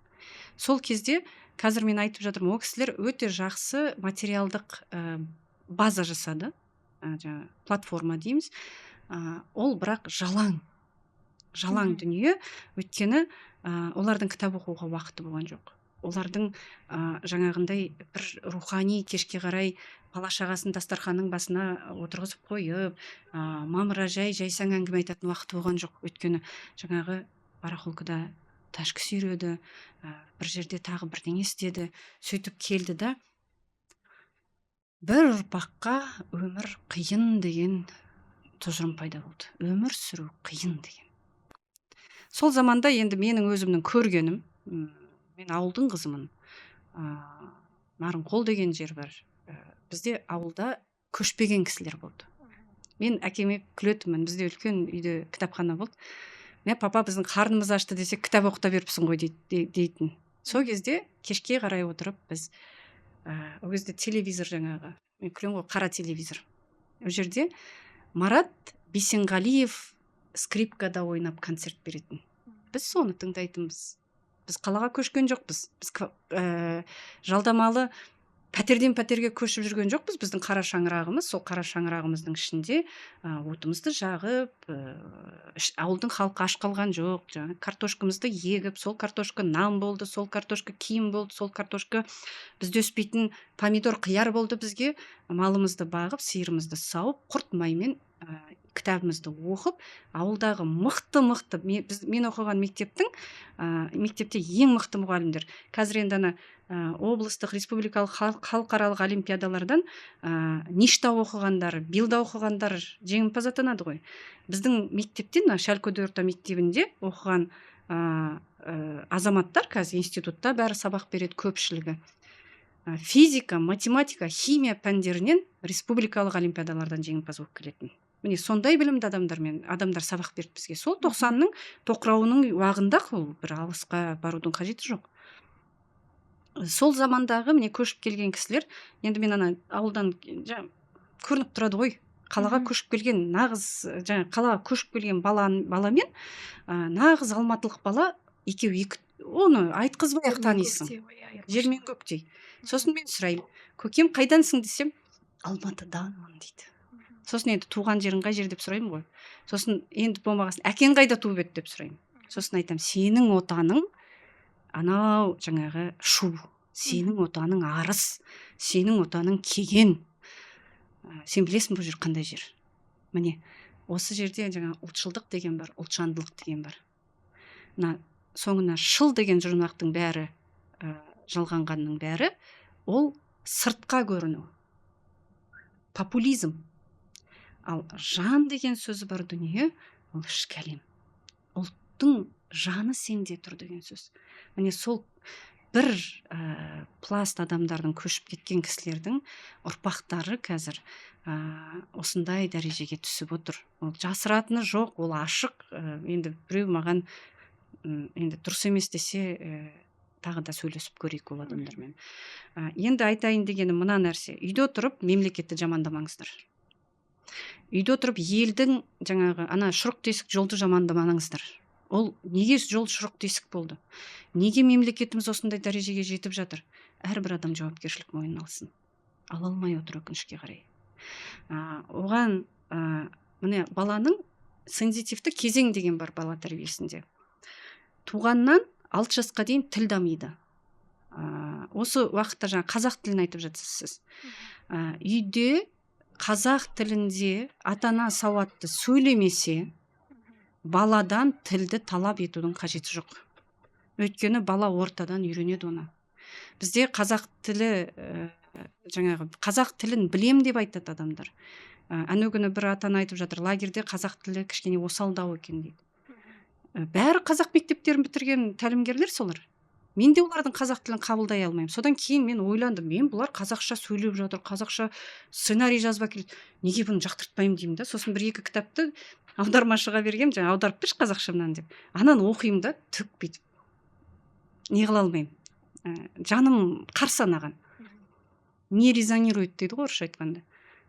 Сол кезде қазір мен айтып жатырмын, ол кісілер өте жақсы материалдық база жасады, платформа дейміз. Ол бірақ жалаң дүние, өйткені олардың кітап оқуға уақыты болған жоқ. Олардың жаңағындай бір рухани кешке қарай бала-шағасын дастарханның басына отырғызып қойып, мамыражай жайсаң әңгіме айтатын уақыты болған жоқ. Өйткені жаңағы барахолкада тәшкі сүйреді, бір жерде тағы бірдеңе істеді, сөйтіп келді да, бір ұрпаққа өмір қиын деген тұжырым пайда болды. Өмір сүру қиын деген. Сол заманда енді менің өзімнің көргенім, мен ауылдың қызымын. Нарынқол деген жер бар. Бізде ауылда көшпеген кісілер болды. Мен әкеме күлетінмін, бізде үлкен үйде кітапхана болды. Мен папа біздің қарнымыз ашты десе, кітап оқыта беріпсің ғой дейтін. Сол кезде кешке қарай отырып біз, ол кезде телевизор жаңағы, мен күлем ғой, қара телевизор. Ол жерде Марат Бейсенғалиев скрипкада ойнап концерт беретін. Біз соны тыңдайтынбыз. Біз қалаға көшкен жоқпыз. Біз жалдамалы пәтерден пәтерге көшіп жүрген жоқпыз. Біздің қара шаңырағымыз, сол қара шаңырағымыздың ішінде отымызды жағып, ауылдың халқы аш қалған жоқ. Картошкамызды егіп, сол картошка нан болды, сол картошка киім болды, сол картошка бізде өспейтін помидор, қияр болды бізге. Малымызды бағып, сиырымызды сауып, құрт маймен кітабымызды оқып, ауылдағы мықты, мен оқыған мектепте ең мықты мұғалімдер. Қазір енді облыстық, республикалық, халықаралық олимпиадалардан ништа оқығандар, билда оқығандар жеңімпаз атанады ғой. Біздің мектептен, Шалкөде орта мектебінде оқыған азаматтар қазір институтта бәрі сабақ береді, көпшілігі. Физика, математика, химия пәндерінен республикалық олимпиадалардан жеңімпаз болып келетін. Міне сондай білімді адамдар сабақ берді бізге. Сол 90-ның тоқырауының уағында ол бір алысқа барудың қажеті жоқ. Сол замандағы міне көшіп келген кісілер, енді мен ауылдан көрініп тұрады ғой, қалаға көшіп келген қалаға көшіп келген баламен нағыз алматылық бала екеуі оны айтқызбай ақ танисың. Жер мен көктей. Сосын мен сұраймын, көкем қайдансың десем, Алматыданмын дейді. Сосын енді туған жерің қай жер деп сұраймын ғой. Сосын енді болмағасын, әкең қайда туып еді деп сұраймын. Сосын айтамын, сенің отаның анау жаңағы шу, сенің отаның арыс, сенің отаның кеген. Сен білесің бұл жер қандай жер. Міне осы жерде жаңа ұлтшылдық деген бар, ұлтжандылық деген бар. Соңына шыл деген жұрнақтың бәрі, жалғанғанның бәрі ол сыртқа көріну, популизм. Ал жан деген сөзі бар дүние, ол ішкі әлем. Ұлттың жаны сенде тұр деген сөз. Міне сол бір пласт адамдардың, көшіп кеткен кісілердің ұрпақтары қазір осындай дәрежеге түсіп отыр. Ол жасыратыны жоқ, ол ашық. Енді біреу маған енді дұрыс емес десе, тағы да сөйлесіп көрейік ол адамдармен. Енді айтайын дегенім мына нәрсе: үйде отырып мемлекетті жамандамаңыздар. Үйде отырып елдің жаңағы ана шұрық тесік жолды жамандамаңыздар. Ол неге жол шұрық тесік болды? Неге мемлекетіміз осындай дәрежеге жетіп жатыр? Әрбір адам жауапкершілік мойнына алсын. Ала алмай отыр өкінішке қарай. Оған міне баланың сензитивті кезең деген бар бала тәрбиесінде. Туғаннан 6 жасқа дейін тіл дамиды. Осы уақытта жаңа қазақ тілін айтып жатсыз сіз. Үйде қазақ тілінде ата-ана сауатты сөйлемесе, баладан тілді талап етудің қажеті жоқ. Өйткені бала ортадан үйренеді оны. Бізде қазақ тілі, жаңағы қазақ тілін білем деп айтады адамдар. Әне күні бір ата-ана айтып жатыр, лагерде қазақ тілі кішкене осалдау екен дейді. Бәрі қазақ мектептерін бітірген тәлімгерлер солар. Мен де олардың қазақ тілін қабылдай алмаймын. Содан кейін мен ойландым, мен бұлар қазақша сөйлеп жатыр, қазақша сценарий жазба келеді. Неге бұны жақтыртпаймын деймін да. Сосын 1-2 кітапты аудармашыға бергем, жаңа аударып берші қазақшамнан деп. Ананы оқимын да, түк бүйтіп. Не қыла алмаймын. Жаным қарсы анаған. Не резонирует дейді ғой орысша айтқанда.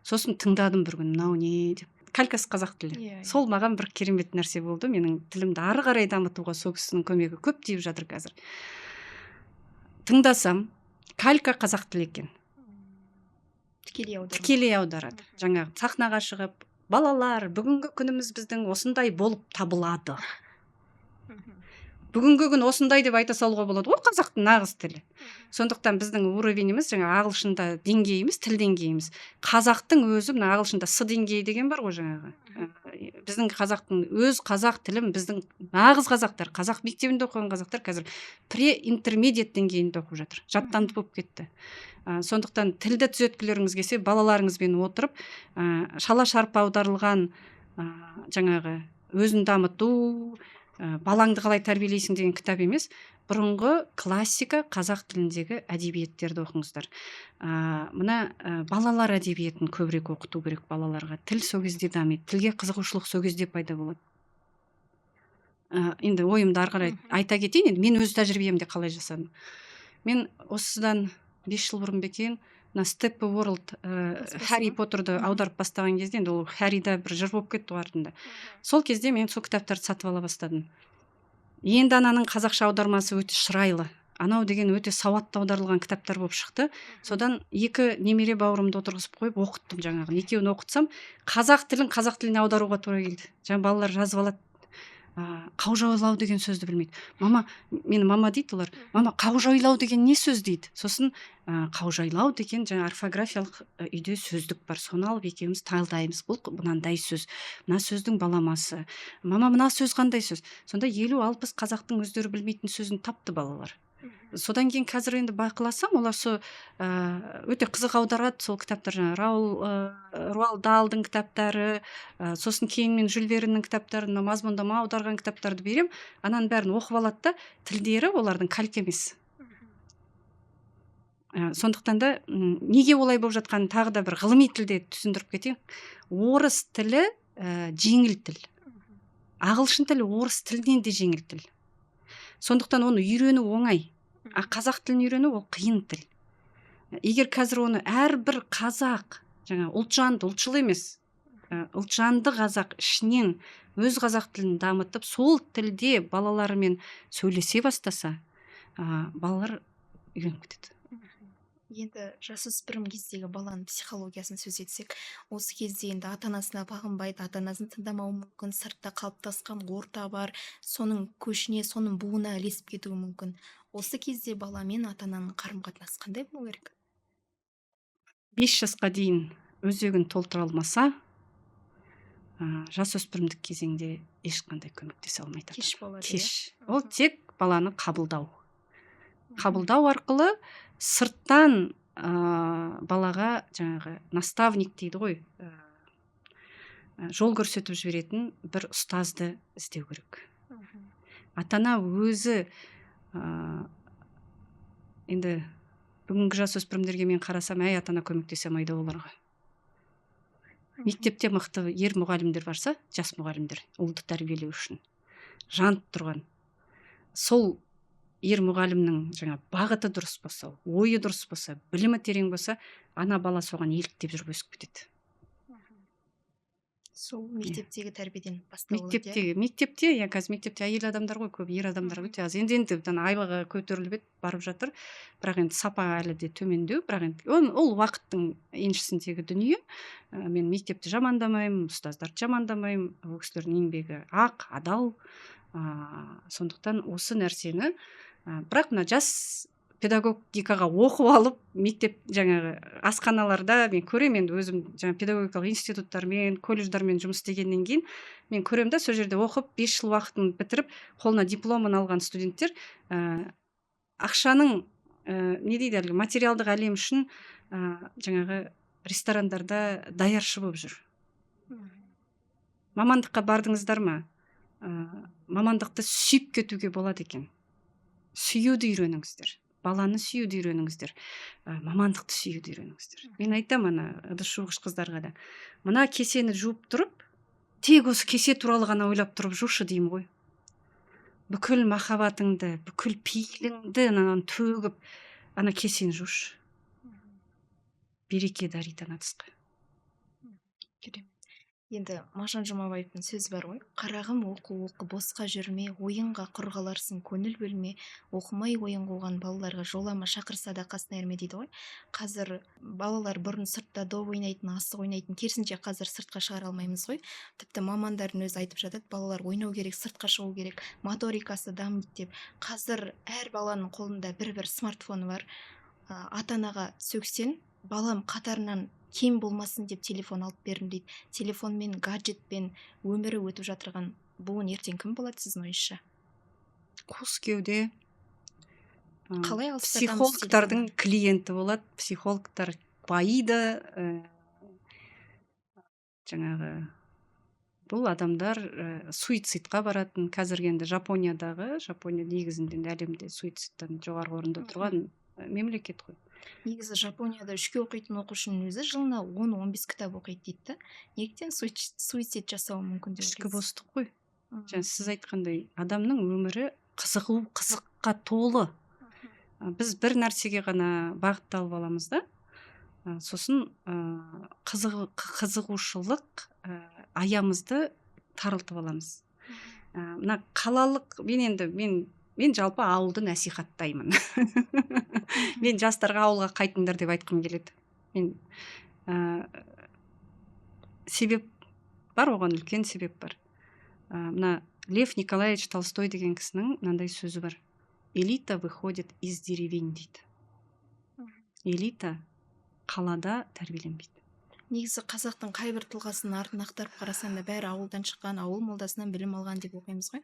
Сосын тыңдадым бір күн, мынау не деп. Калькасы қазақ тілі. Сол маған бір керемет нәрсе болды. Менің тілімді ары қарай дамытуға сол кісінің көмегі көп тиіп жатыр қазір. Тыңдасам, калька қазақ тілі екен. Тікелей аударады. Жаңағы сахнаға шығып, балалар, бүгінгі күніміз біздің осындай болып табылады. Бүгінгі күн осындай деп айта салуға болады ғой қазақтың нағыз тілі. Сондықтан біздің уровеніміз жаңа ағылшында деңгейіміз, тіл деңгейіміз. Қазақтың өзі мына ағылшында С деңгейі деген бар ғой жаңағы. Біздің қазақтың өз қазақ тілім, біздің нағыз қазақтар, қазақ мектебінде оқыған қазақтар қазір пре-интермедиат деңгейінде оқып жатыр. Жаттанды болып кетті. Сондықтан тілді түзеткілеріңіз келсе, балаларыңызбен отырып, шала шарпы аударылған жаңағы өзін дамыту, балаңды қалай тәрбиелейсің деген кітап емес, бұрынғы классика қазақ тіліндегі әдебиеттерді оқыңыздар. Мына балалар әдебиетін көбірек оқыту керек балаларға. Тіл сол кезде дамиды, тілге қызығушылық сол кезде пайда болады. Енді ойымды ары қарай айта кетейін, енді мен өз тәжірибемде қалай жасадым. Мен осыдан 5 жыл бұрын бекен, Step World Харри Поттерді аударып бастаған кезде, енді ол Харрида бір жыр болып кетті артында. Сол кезде мен сол кітаптарды сатып ала бастадым. Енді ананың қазақша аудармасы өте шырайлы. Анау деген өте сауатты аударылған кітаптар болып шықты. Содан 2 немере бауырымды отырғызып қойып оқыттым жаңағы. Екеуін оқытсам, қазақ тіліне аударуға тура келді. Жаңа балалар жазып алады. Қаужайлау деген сөзді білмейді. Мені мама дейді олар. Мама, қаужайлау деген не сөз дейді. Сосын қаужайлау деген жаңа орфографиялық үйде сөздік бар. Соны алып екеуміз талдаймыз. Бұл мынандай сөз. Мына сөздің баламасы. Мама, мына сөз қандай сөз? Сонда 50-60 қазақтың өздері білмейтін сөзін тапты балалар. Содан кейін қазір енді бақыласам, олар өте қызық аударады сол кітаптар. Руал Далдың кітаптары, сосын кейін мен Жюль Верннің кітаптарын, мазмұндама аударған кітаптарды берем, ананың бәрін оқып алады да, тілдері олардың калька емес. Сондықтан да неге олай болып жатқанын тағы да бір ғылыми тілде түсіндіріп кетейін. Орыс тілі жеңіл тіл. Ағылшын тілі орыс тілінен де жеңіл тіл. Сондықтан оны үйрену оңай. Қазақ тілін үйрену ол қиын тіл. Егер қазір оны әрбір қазақ, жаңа ұлтжанды, ұлтшыл емес, ұлтжанды қазақ ішінен өз қазақ тілін дамытып, сол тілде балаларымен сөйлесе бастаса, балалар үйреніп кетеді. Енді жасөспірім кездегі баланың психологиясын сөз етсек, осы кезде енді ата-анасына бағынбайды, ата-анасын тыңдамауы мүмкін, сыртта қалыптасқан орта бар, соның көшіне, соның буына ілесіп кетуі мүмкін. Осы кезде бала мен ата-ананың қарым-қатынасы қандай болу керек? 5 жасқа дейін өзегін толтыра алмаса, жасөспірімдік кезеңде ешқандай көмектесе алмайды Кеш ата-ана. болады, Кеш. иә? Ол тек баланы қабылдау. Мгм. Қабылдау арқылы сырттан балаға жаңағы наставник дейді ғой, жол көрсетіп жіберетін бір ұстазды іздеу керек. Мгм. Ата-ана өзі енді бүгінгі жасөспірімдерге мен қарасам, ата-ана көмектесе алмайды оларға. Мектепте мықты ер мұғалімдер барса, жас мұғалімдер ұлды тәрбиелеу үшін жанып тұрған. Сол ер мұғалімнің бағыты дұрыс болса, ойы дұрыс болса, білімі терең болса, ана бала соған еліктеп жүріп өсіп кетеді. Сол мектептегі тәрбиеден бастау алады, Мектепте, қазір мектепте әйел адамдар ғой көп, ер адамдар өте аз. Енді айлығы көтеріліп еді, барып жатыр. Бірақ енді сапа әлі де төмендеу, бірақ енді ол уақыттың еншісіндегі дүние. Мен мектепті жамандамаймын, ұстаздарды жамандамаймын. Ол кісілердің еңбегі ақ, адал. Сондықтан осы нәрсені, бірақ мына жас педагогикаға оқып алып, мектеп асханаларда мен көремін, енді өзім педагогикалық институттармен, колледждармен жұмыс істегеннен кейін мен көремін да, сол жерде оқып 5 жыл уақытын бітіріп, қолына дипломын алған студенттер ақшаның не дейді әлгі материалдық әлем үшін ресторандарда даяршы болып жүр. Мамандыққа бардыңыздар ма? Мамандықты сүйіп кетуге болады екен. Сүюді үйреніңіздер. Баланы сүюді үйреніңіздер. Мамандықты сүюді үйреніңіздер. Мен айтамын ыдыс жуғыш қыздарға да. Мына кесені жуып тұрып, тек осы кесе туралы ғана ойлап тұрып жушы деймін ғой. Бүкіл махаббатыңды, бүкіл пейіліңді төгіп, ана кесені жушы. Береке дариды ана ыдысқа. Енді Мағжан Жұмабаевтың сөзі бар ғой: қарағым, оқу босқа жүрме, ойынға құр қаларсың, көңіл бөлме, оқымай ойын қуған балаларға жолама, шақырса да қасына ерме дейді ғой. Қазір балалар бұрын сыртта доп ойнайтын, асық ойнайтын, керісінше қазір сыртқа шығара алмаймыз ғой. Тіпті мамандардың өзі айтып жатады, балалар ойнау керек, сыртқа шығу керек, моторикасы дамиды деп. Қазір әр баланың қолында бір смартфоны бар. Ата-анаға сөксең, балам қатарынан кем болмасын деп телефон алып бердім дейді. Телефонмен, гаджетпен өмірі өтіп жатырған буын ертең кім болады сіздің ойыңызша? Қос кеуде Қалай психологтардың клиенті болады. Психологтар байиды, бұл адамдар суицидқа баратын. Қазіргі енді Жапония негізінде әлемде суицидтан жоғары орында тұрған мемлекет қой. Негізі Жапонияда 3-ке оқитын оқушының өзі жылына 10-15 кітап оқиды дейді. Неліктен суицид жасауы мүмкін деп? Ішкі бостық қой. Сіз айтқандай, адамның өмірі қызыққа толы. Біз бір нәрсеге ғана бағытталып аламыз да, сосын қызығушылық аямызды тарылтып аламыз. Мына қалалық, мен жалпы ауылды насихаттаймын. Мен жастарға ауылға қайтыңдар деп айтқым келеді. Себеп бар, оған үлкен себеп бар. Мына Лев Николаевич Толстой деген кісінің мынандай сөзі бар: элита выходит из деревень дейді. Элита қалада тәрбиеленбейді. Негізі қазақтың қай бір тұлғасын артын ақтарып қарасаң да бәрі ауылдан шыққан, ауыл молдасынан білім алған деп оқимыз ғой.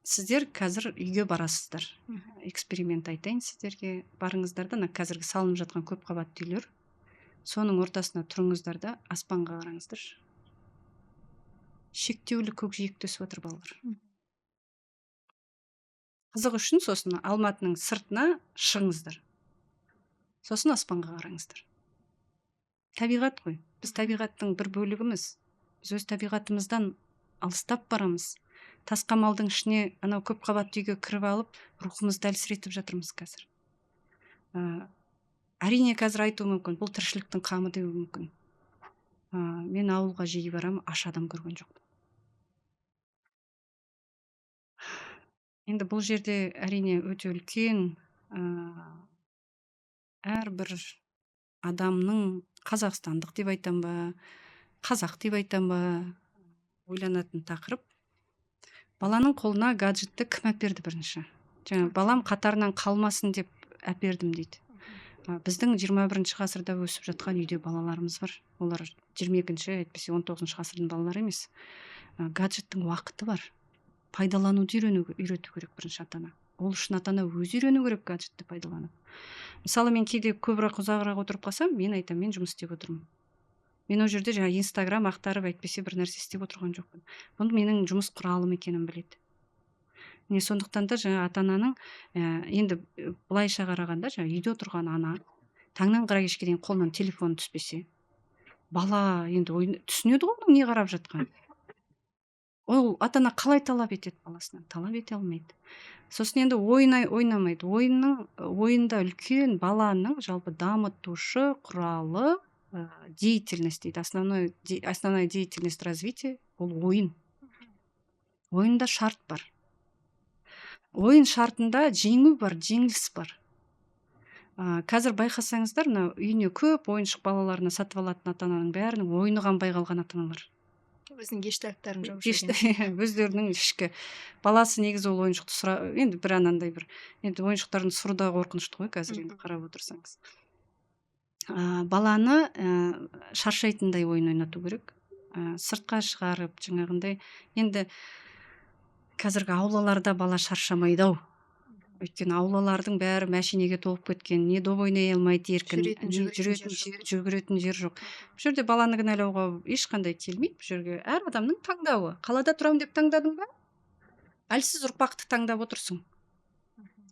Сіздер қазір үйге барасыздар. Эксперимент айтайын сіздерге. Барыңыздар да, қазіргі салынып жатқан көп қабатты үйлер, соның ортасына тұрыңыздар да аспанға қараңыздар. Шектеулі көкжиекте өсіп отыр балалар. Қызық үшін сосын Алматының сыртына шығыңыздар. Сосын аспанға қараңыздар. Табиғат қой. Біз табиғаттың бір бөлігіміз. Біз өз табиғатымыздан алыстап барамыз. Тасқамалдың ішіне, анау көп қабатты үйге кіріп алып, рухымызды әлсіретіп жатырмыз қазір. Әрине қазір айтуы мүмкін, бұл тіршіліктің қамы деуі мүмкін. Мен ауылға жиі барам, аш адам көрген жоқпын. Енді бұл жерде әрине өте үлкен әрбір адамның қазақстандық деп айтам ба, қазақ деп айтам ба, ойланатын тақырып баланың қолына гаджетті кім әперді бірінші. Жаңа балам қатарынан қалмасын деп әпердім дейді. Біздің 21 ғасырда өсіп жатқан үйде балаларымыз бар. Олар 22-ші, әйтпесе 19-шы ғасырдың балалары емес. Гаджеттің уақыты бар. Пайдалануды үйрету керек бірінші ата-ана. Ол үшін ата-ана өзі үйрену керек гаджетті пайдаланып. Мысалы, мен кейде көбірек ұзағырақ отырып қалсам, мен айтамын, мен жұмыс істеп отырмын. Мен ол жерде жаңа Инстаграм ақтарып әйтпесе бір нәрсе істеп отырған жоқпын. Бұл менің жұмыс құралым екенін біледі. Міне сондықтан да жаңа ата-ананың енді былайша қарағанда жаңа үйде отырған ана таңнан қара кешке дейін қолынан телефон түспесе, бала енді түсінеді ғой оның не қарап жатқанын. Ол ата-ана қалай талап етеді баласынан? Талап ете алмайды. Сосын енді ойнамайды. Ойында үлкен баланың жалпы дамытушы құралы деятельность дейді. Основная деятельность развития ол ойын. Ойында шарт бар. Ойын шартында жеңу бар, жеңіліс бар. Қазір байқасаңыздар, үйіне көп ойыншық балаларына сатып алатын ата-ананың бәрінің ойыны қанбай қалған ата-аналар. Өзінің гештальттарын жауып жүрген. Өздерінің ішкі баласы негізі ол ойыншықты енді бір анандай бір енді ойыншықтардың сұры да қорқынышты ғой қазір енді қарап отырсаңыз. Баланы шаршайтындай ойын ойнату керек. Сыртқа шығарып жаңағындай енді қазіргі аулаларда бала шаршамайды ау. Өйткені аулалардың бәрі мәшинеге толып кеткен, не доп ойнай алмайды еркін, жүгіретін жер жоқ. Бұл жерде баланы кінәлауға ешқандай келмейді. Бұл жерге әр адамның таңдауы. Қалада тұрамын деп таңдадың ба? Әлсіз ұрпақты таңдап отырсың.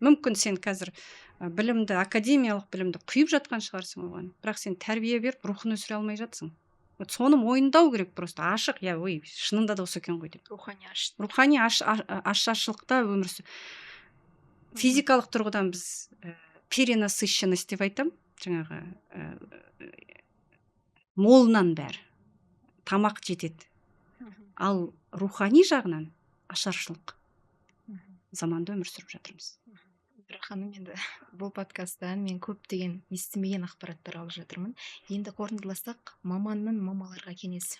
Мүмкін сен қазір білімді, академиялық білімді құйып жатқан шығарсың оған. Бірақ сен тәрбие беріп, рухын өсіре алмай жатсың. Соны мойындау керек просто. Ашық, шынында да осы екен ғой деп. Рухани ашшылықта өмір сүр. Физикалық тұрғыдан біз перенасыщенность деп айтам, жаңағы молынан бәрі тамақ жетеді. Ал рухани жағынан ашаршылық заманда өмір сүріп жатырмыз. Ханым, енді бұл подкасттан мен көптеген естімеген ақпараттар алып жатырмын. Енді қорытындыласақ, маманның мамаларға кеңесі.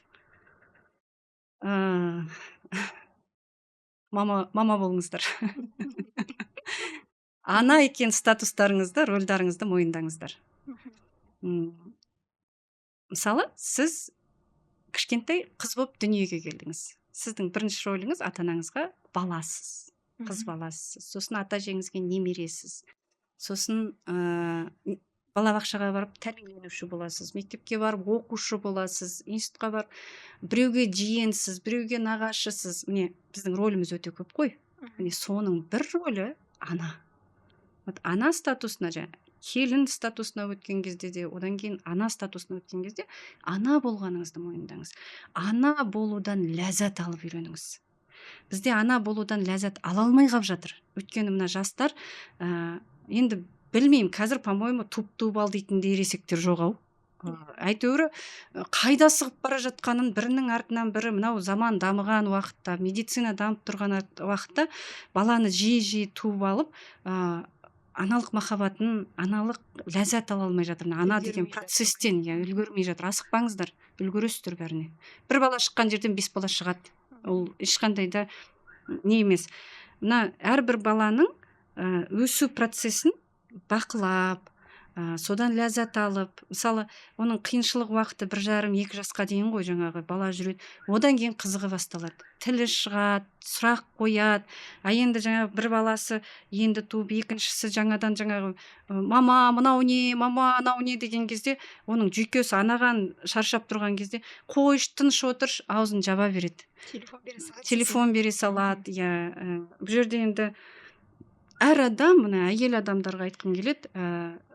Мама болыңыздар. Ана екен статустарыңызды, рөлдарыңызды мойындаңыздар. Мысалы, сіз кішкентай қыз болып дүниеге келдіңіз. Сіздің бірінші рөліңіз ата-анаңызға баласыз, қыз баласыз. Сосын ата-әжеңізге немересіз. Сосын балабақшаға барып тәрбиеленуші боласыз, мектепке барып оқушы боласыз, институтқа барып біреуге жиенсіз, біреуге нағашысыз. Міне, біздің рөліміз өте көп қой. Міне, соның бір рөлі ана. Ана статусына, келін статусына өткен кезде де, одан кейін ана статусына өткен кезде ана болғаныңызды мойындаңыз. Ана болудан ләззат алып үйреніңіз. Бізде ана болудан ләззат ала алмай қалып жатыр. Өйткені мына жастар енді білмеймін, қазір, по-моему, туп-туп ал дейтіндей ересектер жоқ ау. Әйтеуір қайда сығып бара жатқанын бірінің артынан бірі, мынау заман дамыған уақытта, медицина дамып тұрған уақытта баланы жиі туып алып, аналық махаббатын, аналық ләззат ала алмай жатыр. Ана деген процестен үлгермей жатыр. Асықпаңыздар, үлгересіздер бәріне. Бір бала шыққан жерден 5 бала шығады. Ол ешқандай да не емес. Мына әрбір баланың өсу процесін бақылап, содан ләззат алып, мысалы, оның қиыншылық уақыты 1,5-2 жасқа дейін ғой, жаңағы бала жүреді. Одан кейін қызығы басталады. Тілі шығады, сұрақ қояды. Енді жаңағы бір баласы енді туып, екіншісі жаңадан жаңағы мама, мынау не, мама, анау не деген кезде, оның жүйкесі анаған шаршап тұрған кезде, қойш, тыныш отырш, аузын жаба береді. Телефон бере салады. Бұл жерде енді әр адам, мына әйел адамдарға айтқым келеді,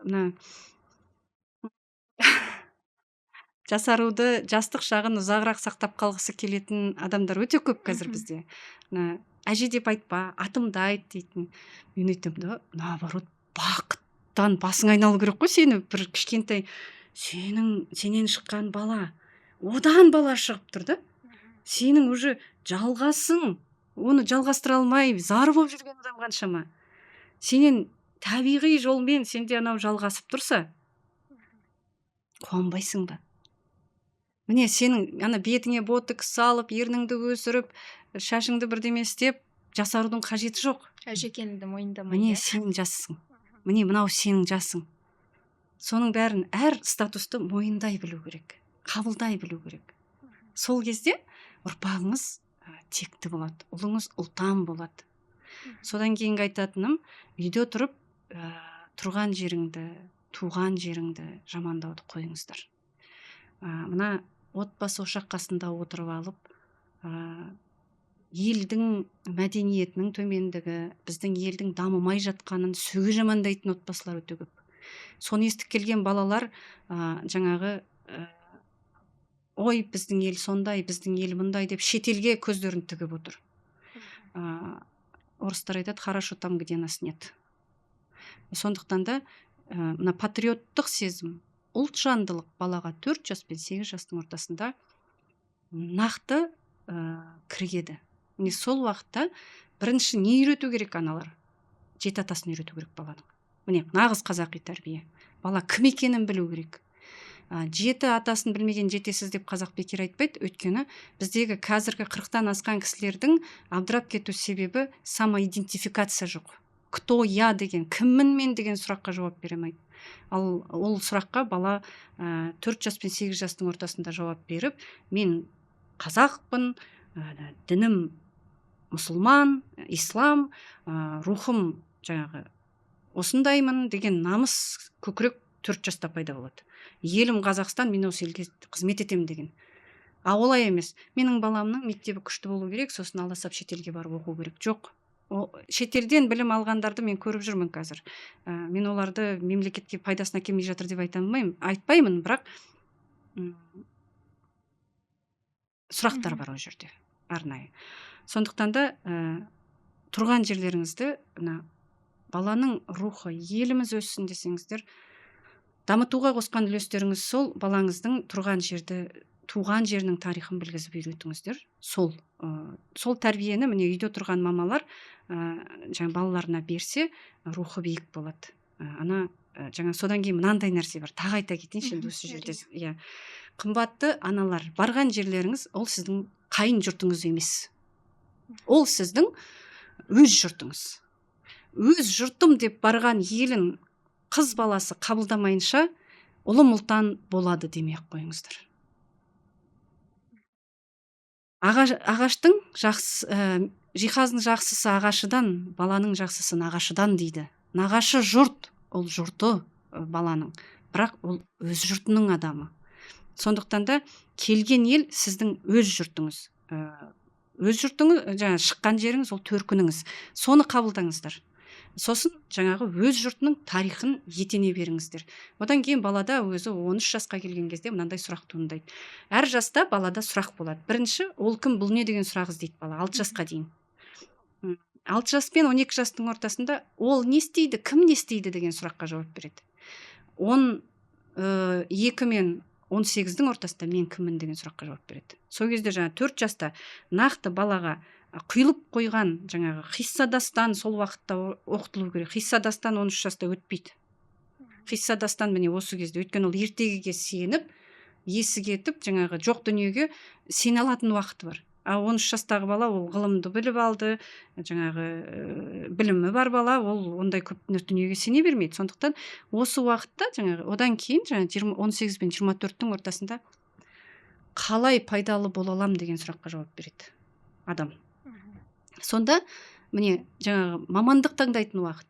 мына жасаруды, жастық шағын ұзағырақ сақтап қалғысы келетін адамдар өте көп қазір бізде. Әже деп айтпа, атымды айт дейтін. Мен айтам да, наоборот, бақыттан басың айналу керек қой сені, бір кішкентай сенен шыққан бала, одан бала шығып тұр да. Сенің уже жалғасың, оны жалғастыра алмай зар болып жүрген адам қаншама. Сенен табиғи жолмен сенде анау жалғасып тұрса, қуанбайсың ба? Міне сенің ана бетіңе ботокс салып, ерніңді өсіріп, шашыңды бірдеме істеп жасарудың қажеті жоқ. Әже екеніңді мойындамай, Міне иә? сен жассың. Міне мынау сенің жасың. Соның бәрін әр статусты мойындай білу керек, қабылдай білу керек. Сол кезде ұрпағыңыз текті болады, ұлыңыз ұлтан болады. Содан кейінгі айтатыным, үйде тұрып тұрған жеріңді, туған жеріңді жамандауды қойыңыздар. Мына отбасы ошақ қасында отырып алып, елдің мәдениетінің төмендігі, біздің елдің дамымай жатқанын сөге жамандайтын отбасылар өте көп. Соны естіп келген балалар жаңағы ой, біздің ел сондай, біздің ел мұндай деп шетелге көздерін тігіп отыр. Орыстар айтады, хорошо там, где нас нет. Сондықтан да мына патриоттық сезім, ұлт жандылық балаға 4 жас пен 8 жастың ортасында нақты кіргеді. Міне сол уақытта бірінші не үйрету керек аналар? Жеті атасын үйрету керек баланың. Міне нағыз қазақи тәрбие. Бала кім екенін білу керек. Жеті атасын білмеген жетесіз деп қазақ бекер айтпайды. Өйткені біздегі қазіргі 40-тан асқан кісілердің абдырап кету себебі самоидентификация жоқ. Кто я деген, кіммін мен деген сұраққа жауап бере алмайды. Ал ол сұраққа бала 4 жас пен 8 жастың ортасында жауап беріп, мен қазақпын, дінім мұсылман, ислам, рухым жаңағы осындаймын деген намыс көкірек 4 жаста пайда болады. Елім Қазақстан, мен осы елге қызмет етемін деген. Олай емес. Менің баламның мектебі күшті болу керек, сосын аласап шетелге барып оқу керек. Жоқ. Шетелден білім алғандарды мен көріп жүрмін қазір. Мен оларды мемлекетке пайдасына келмей жатыр деп айтпаймын, бірақ сұрақтар бар ол жерде, арнайы. Сондықтан да тұрған жерлеріңізді, баланың рухы, еліміз өссін десеңіздер, дамытуға қосқан үлестеріңіз сол балаңыздың тұрған жерінің тарихын білгізіп үйретіңіздер. Сол тәрбиені міне үйде тұрған мамалар жаңа балаларына берсе, рухы биік болады. Жаңа содан кейін мынандай нәрсе бар. Тағы айта кетейінші енді осы жерде. Иә. Қымбатты аналар, барған жерлеріңіз ол сіздің қайын жұртыңыз емес. Ол сіздің өз жұртыңыз. Өз жұртым деп барған елін қыз баласы қабылдамайынша ұлым ұлтан болады демей-ақ қойыңыздар. Ағаштың жиһаздың жақсысы ағашыдан, баланың жақсысы нағашыдан дейді. Нағашы жұрт, ол жұрты баланың, бірақ ол өз жұртының адамы. Сондықтан да келген ел сіздің өз жұртыңыз. Өз жұртыңыз, жаңа шыққан жеріңіз, ол төркініңіз. Соны қабылдаңыздар. Сосын жаңағы өз жұртының тарихын етене беріңіздер. Одан кейін балада өзі 13 жасқа келген кезде мынандай сұрақ туындайды. Әр жаста балада сұрақ болады. Бірінші, ол кім, бұл не деген сұрақ іздейді бала 6 жасқа дейін. 6 жас пен 12 жастың ортасында ол не істейді, кім не істейді деген сұраққа жауап береді. 12 мен 18-дің ортасында мен кіммін деген сұраққа жауап береді. Сол кезде жаңа 4 жаста нақты балаға құйылып қойған жаңағы қиссадастан сол уақытта оқытылу керек. Қиссадастан 13 жаста өтпейді. Қиссадастан міне осы кезде, өйткені ол ертегіге сеніп, есі кетіп, жаңағы жоқ дүниеге сене алатын уақыты бар. 13 жастағы бала ол ғылымды біліп алды, жаңағы білімі бар бала, ол ондай көп дүниеге сене бермейді. Сондықтан осы уақытта жаңағы одан кейін жаңағы 18 пен 24-тің ортасында қалай пайдалы бола алам деген сұраққа жауап береді адам. Сонда міне жаңағы мамандық таңдайтын уақыт.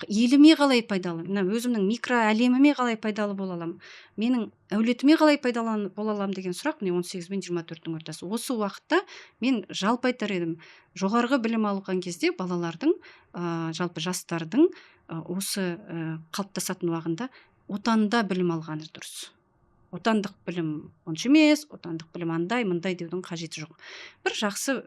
Еліме қалай пайдалы, өзімнің микро әлеміме қалай пайдалы бола алам, менің әулетіме қалай пайдалы бола алам деген сұрақ міне 18 мен 24-тің ортасы. Осы уақытта мен жалпы айтар едім, жоғарғы білім алған кезде балалардың, жалпы жастардың осы қалыптасатын уағында отанда білім алғаны дұрыс. Отандық білім онша емес, отандық білім андай, мындай деудің қажеті жоқ. Бір жақсы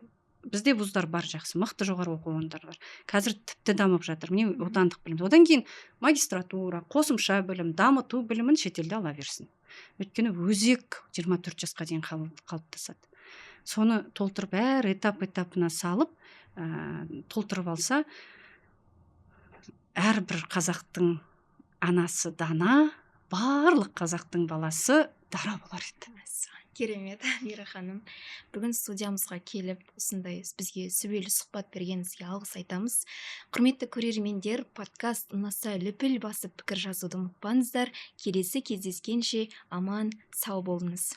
бізде вуздар бар, жақсы, мықты жоғары оқу орындары бар. Қазір тіпті дамып жатыр. Міне отандық білім. Одан кейін магистратура, қосымша білім, дамыту білімін шетелде ала берсін. Өйткені өзек 24 жасқа дейін қалыптасады. Соны толтырып, әр этапына салып, толтырып алса, әрбір қазақтың анасы дана, барлық қазақтың баласы дара болар еді. Керемет, Мира ханым. Бүгін студиямызға келіп, осындай бізге сүбелі сұхбат бергеніңізге алғыс айтамыз. Құрметті көрермендер, подкаст ұнаса лүпіл басып пікір жазуды ұмытпаңыздар. Келесі кездескенше аман, сау болыңыз.